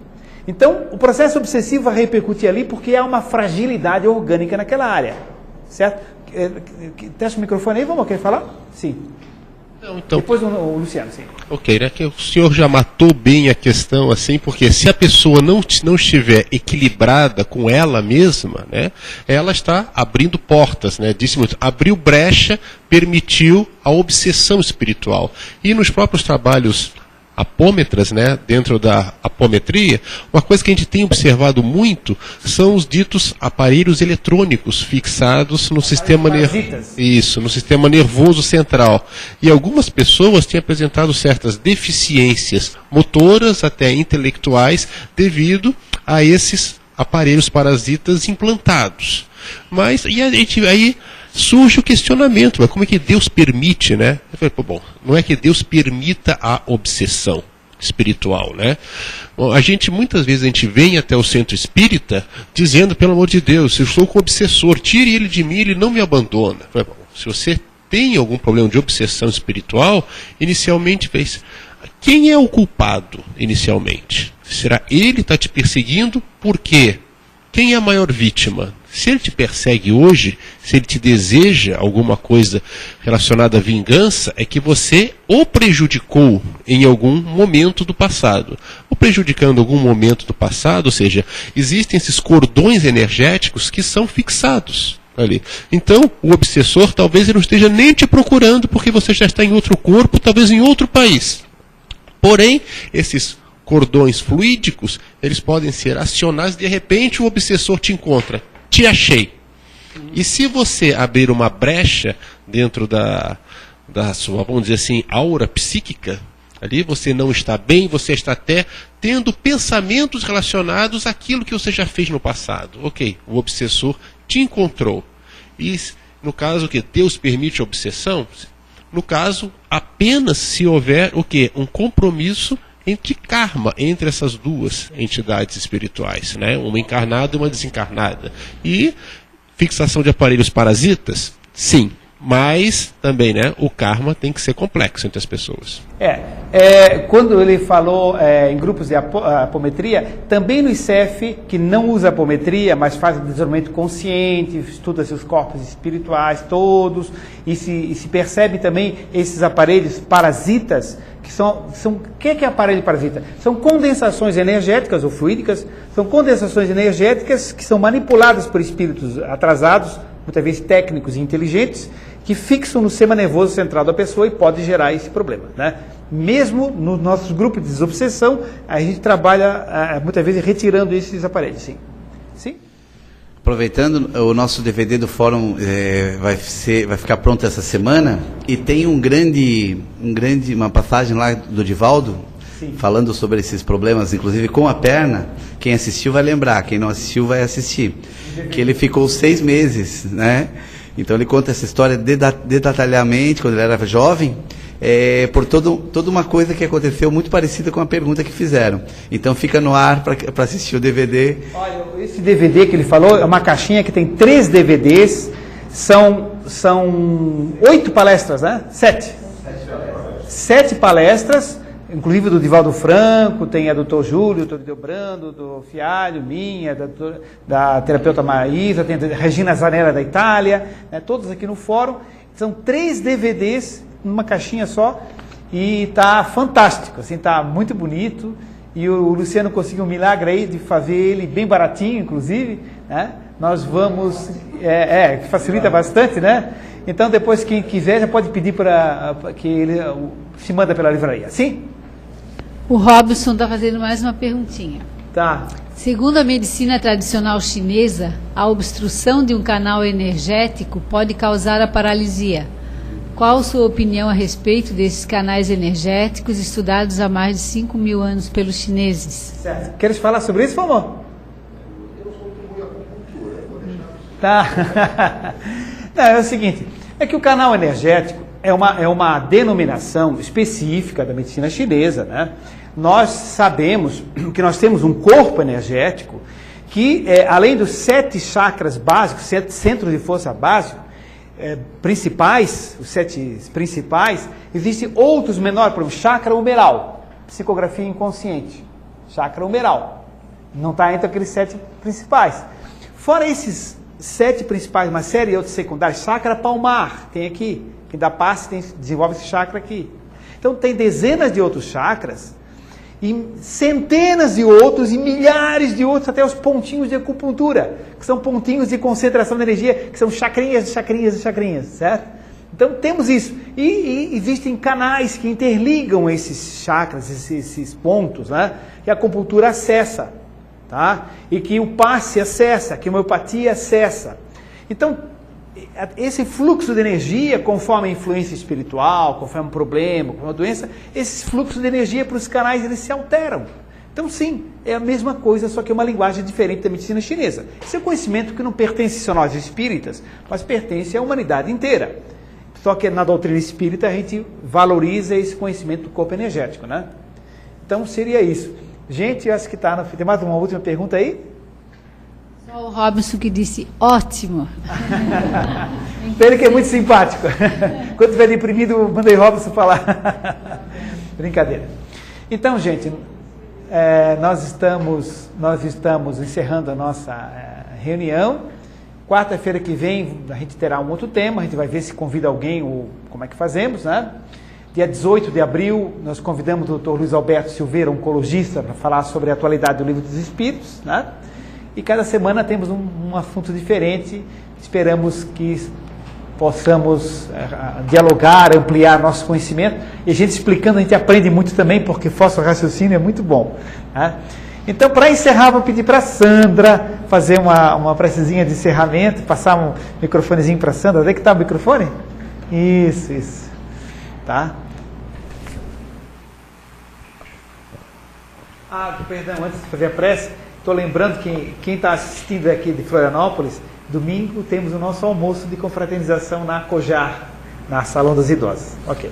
Então, o processo obsessivo vai repercutir ali porque há uma fragilidade orgânica naquela área, certo? Testa o microfone aí, vamos querer falar? Sim. Não, então, depois o Luciano, sim. Ok, né? Que o senhor já matou bem a questão, assim, porque se a pessoa não estiver equilibrada com ela mesma, né, ela está abrindo portas, né? Disse muito, abriu brecha, permitiu a obsessão espiritual. E nos próprios trabalhos apômetras, né, dentro da apometria, uma coisa que a gente tem observado muito são os ditos aparelhos eletrônicos fixados no sistema no sistema nervoso central. E algumas pessoas têm apresentado certas deficiências motoras, até intelectuais, devido a esses aparelhos parasitas implantados. Mas e a gente aí surge o questionamento, mas como é que Deus permite, né? Eu falei, bom, não é que Deus permita a obsessão espiritual, né? Bom, muitas vezes a gente vem até o centro espírita dizendo, pelo amor de Deus, eu estou com obsessor, tire ele de mim, ele não me abandona. Eu falei, bom, se você tem algum problema de obsessão espiritual, inicialmente fez, quem é o culpado inicialmente? Será ele que está te perseguindo? Por quê? Quem é a maior vítima? Se ele te persegue hoje, se ele te deseja alguma coisa relacionada à vingança, é que você o prejudicou em algum momento do passado. O prejudicando em algum momento do passado, ou seja, existem esses cordões energéticos que são fixados ali. Então, o obsessor talvez ele não esteja nem te procurando porque você já está em outro corpo, talvez em outro país. Porém, esses cordões fluídicos, eles podem ser acionados, de repente o obsessor te encontra. Te achei. E se você abrir uma brecha dentro da sua, vamos dizer assim, aura psíquica, ali você não está bem, você está até tendo pensamentos relacionados àquilo que você já fez no passado. Ok, o obsessor te encontrou. E no caso que Deus permite a obsessão, no caso apenas se houver o quê? Um compromisso entre karma, entre essas duas entidades espirituais, né? Uma encarnada e uma desencarnada. E fixação de aparelhos parasitas? Sim. Mas também, né, o karma tem que ser complexo entre as pessoas. Quando ele falou em grupos de apometria, também no ICEF, que não usa apometria, mas faz desenvolvimento consciente, estuda seus corpos espirituais todos, e se percebe também esses aparelhos parasitas, que são o que é aparelho parasita? São condensações energéticas ou fluídicas, são condensações energéticas que são manipuladas por espíritos atrasados, muitas vezes técnicos e inteligentes, que fixam no sistema nervoso central da pessoa e pode gerar esse problema, né? Mesmo nos nossos grupos de desobsessão, a gente trabalha muitas vezes retirando esses aparelhos, sim. Sim? Aproveitando, o nosso DVD do fórum vai ficar pronto essa semana, e tem uma passagem lá do Divaldo, sim, falando sobre esses problemas, inclusive com a perna. Quem assistiu vai lembrar, quem não assistiu vai assistir, que ele ficou 6 meses, né? Então ele conta essa história detalhadamente, quando ele era jovem, por toda uma coisa que aconteceu muito parecida com a pergunta que fizeram. Então fica no ar para assistir o DVD. Olha, esse DVD que ele falou é uma caixinha que tem 3 DVDs, são 8 palestras, né? 7 palestras, inclusive do Divaldo Franco, tem a do Dr. Júlio, do Dr. Brando, do Fialho, minha, da terapeuta Maísa, tem a Regina Zanella da Itália, né, todos aqui no fórum. São 3 DVDs numa caixinha só, e está fantástico, assim, está muito bonito, e o Luciano conseguiu um milagre aí de fazer ele bem baratinho, inclusive, né? Nós vamos, facilita bastante, né? Então depois quem quiser já pode pedir para que ele se manda pela livraria, sim? O Robson está fazendo mais uma perguntinha. Tá. Segundo a medicina tradicional chinesa, a obstrução de um canal energético pode causar a paralisia. Qual sua opinião a respeito desses canais energéticos estudados há mais de 5.000 anos pelos chineses? Certo. Queres falar sobre isso, por favor? Eu sou muito acupuntura. Tá. Não, é o seguinte, é que o canal energético é uma denominação específica da medicina chinesa, né? Nós sabemos que nós temos um corpo energético que, além dos 7 chakras básicos, 7 centros de força básicos, principais, os 7 principais, existem outros menores, por exemplo, chakra humeral, psicografia inconsciente, chakra humeral, não está entre aqueles 7 principais. Fora esses 7 principais, uma série de outros secundários, chakra palmar, tem aqui, quem dá passe desenvolve esse chakra aqui. Então tem dezenas de outros chakras, e centenas de outros, e milhares de outros, até os pontinhos de acupuntura, que são pontinhos de concentração de energia, que são chacrinhas, certo? Então temos isso. E existem canais que interligam esses chakras, esses pontos, né? Que a acupuntura acessa, tá? E que o passe acessa, que a homeopatia acessa. Então, esse fluxo de energia, conforme a influência espiritual, conforme um problema, conforme uma doença, esses fluxos de energia para os canais, eles se alteram. Então, sim, é a mesma coisa, só que é uma linguagem diferente da medicina chinesa. Esse é um conhecimento que não pertence só a nós espíritas, mas pertence à humanidade inteira. Só que na doutrina espírita a gente valoriza esse conhecimento do corpo energético, né? Então, seria isso. Gente, eu acho que está... Tem mais uma última pergunta aí? Só o Robson que disse ótimo. Ele que é muito simpático. Quando estiver deprimido, mandei Robson falar. Brincadeira. Então, gente, nós estamos encerrando a nossa reunião. Quarta-feira que vem a gente terá um outro tema, a gente vai ver se convida alguém ou como é que fazemos, né? Dia 18 de abril, nós convidamos o Dr. Luiz Alberto Silveira, oncologista, para falar sobre a atualidade do Livro dos Espíritos, né? E cada semana temos um assunto diferente. Esperamos que possamos dialogar, ampliar nosso conhecimento. E a gente explicando, a gente aprende muito também, porque fósforo raciocínio é muito bom, né? Então, para encerrar, vou pedir para a Sandra fazer uma precezinha de encerramento, passar um microfonezinho para a Sandra. Onde é que está o microfone? Isso. Tá? Perdão, antes de fazer a prece, estou lembrando que quem está assistindo aqui de Florianópolis, domingo temos o nosso almoço de confraternização na Cojar, na Salão dos Idosos. Ok.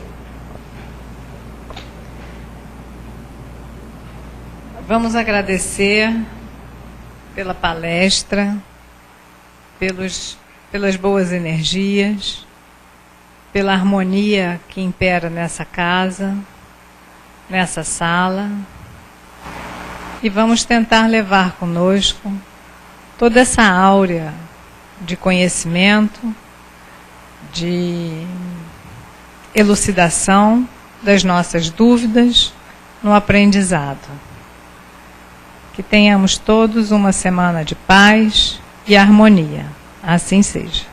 Vamos agradecer pela palestra, pelas boas energias, pela harmonia que impera nessa casa, nessa sala, e vamos tentar levar conosco toda essa áurea de conhecimento, de elucidação das nossas dúvidas no aprendizado. Que tenhamos todos uma semana de paz e harmonia. Assim seja.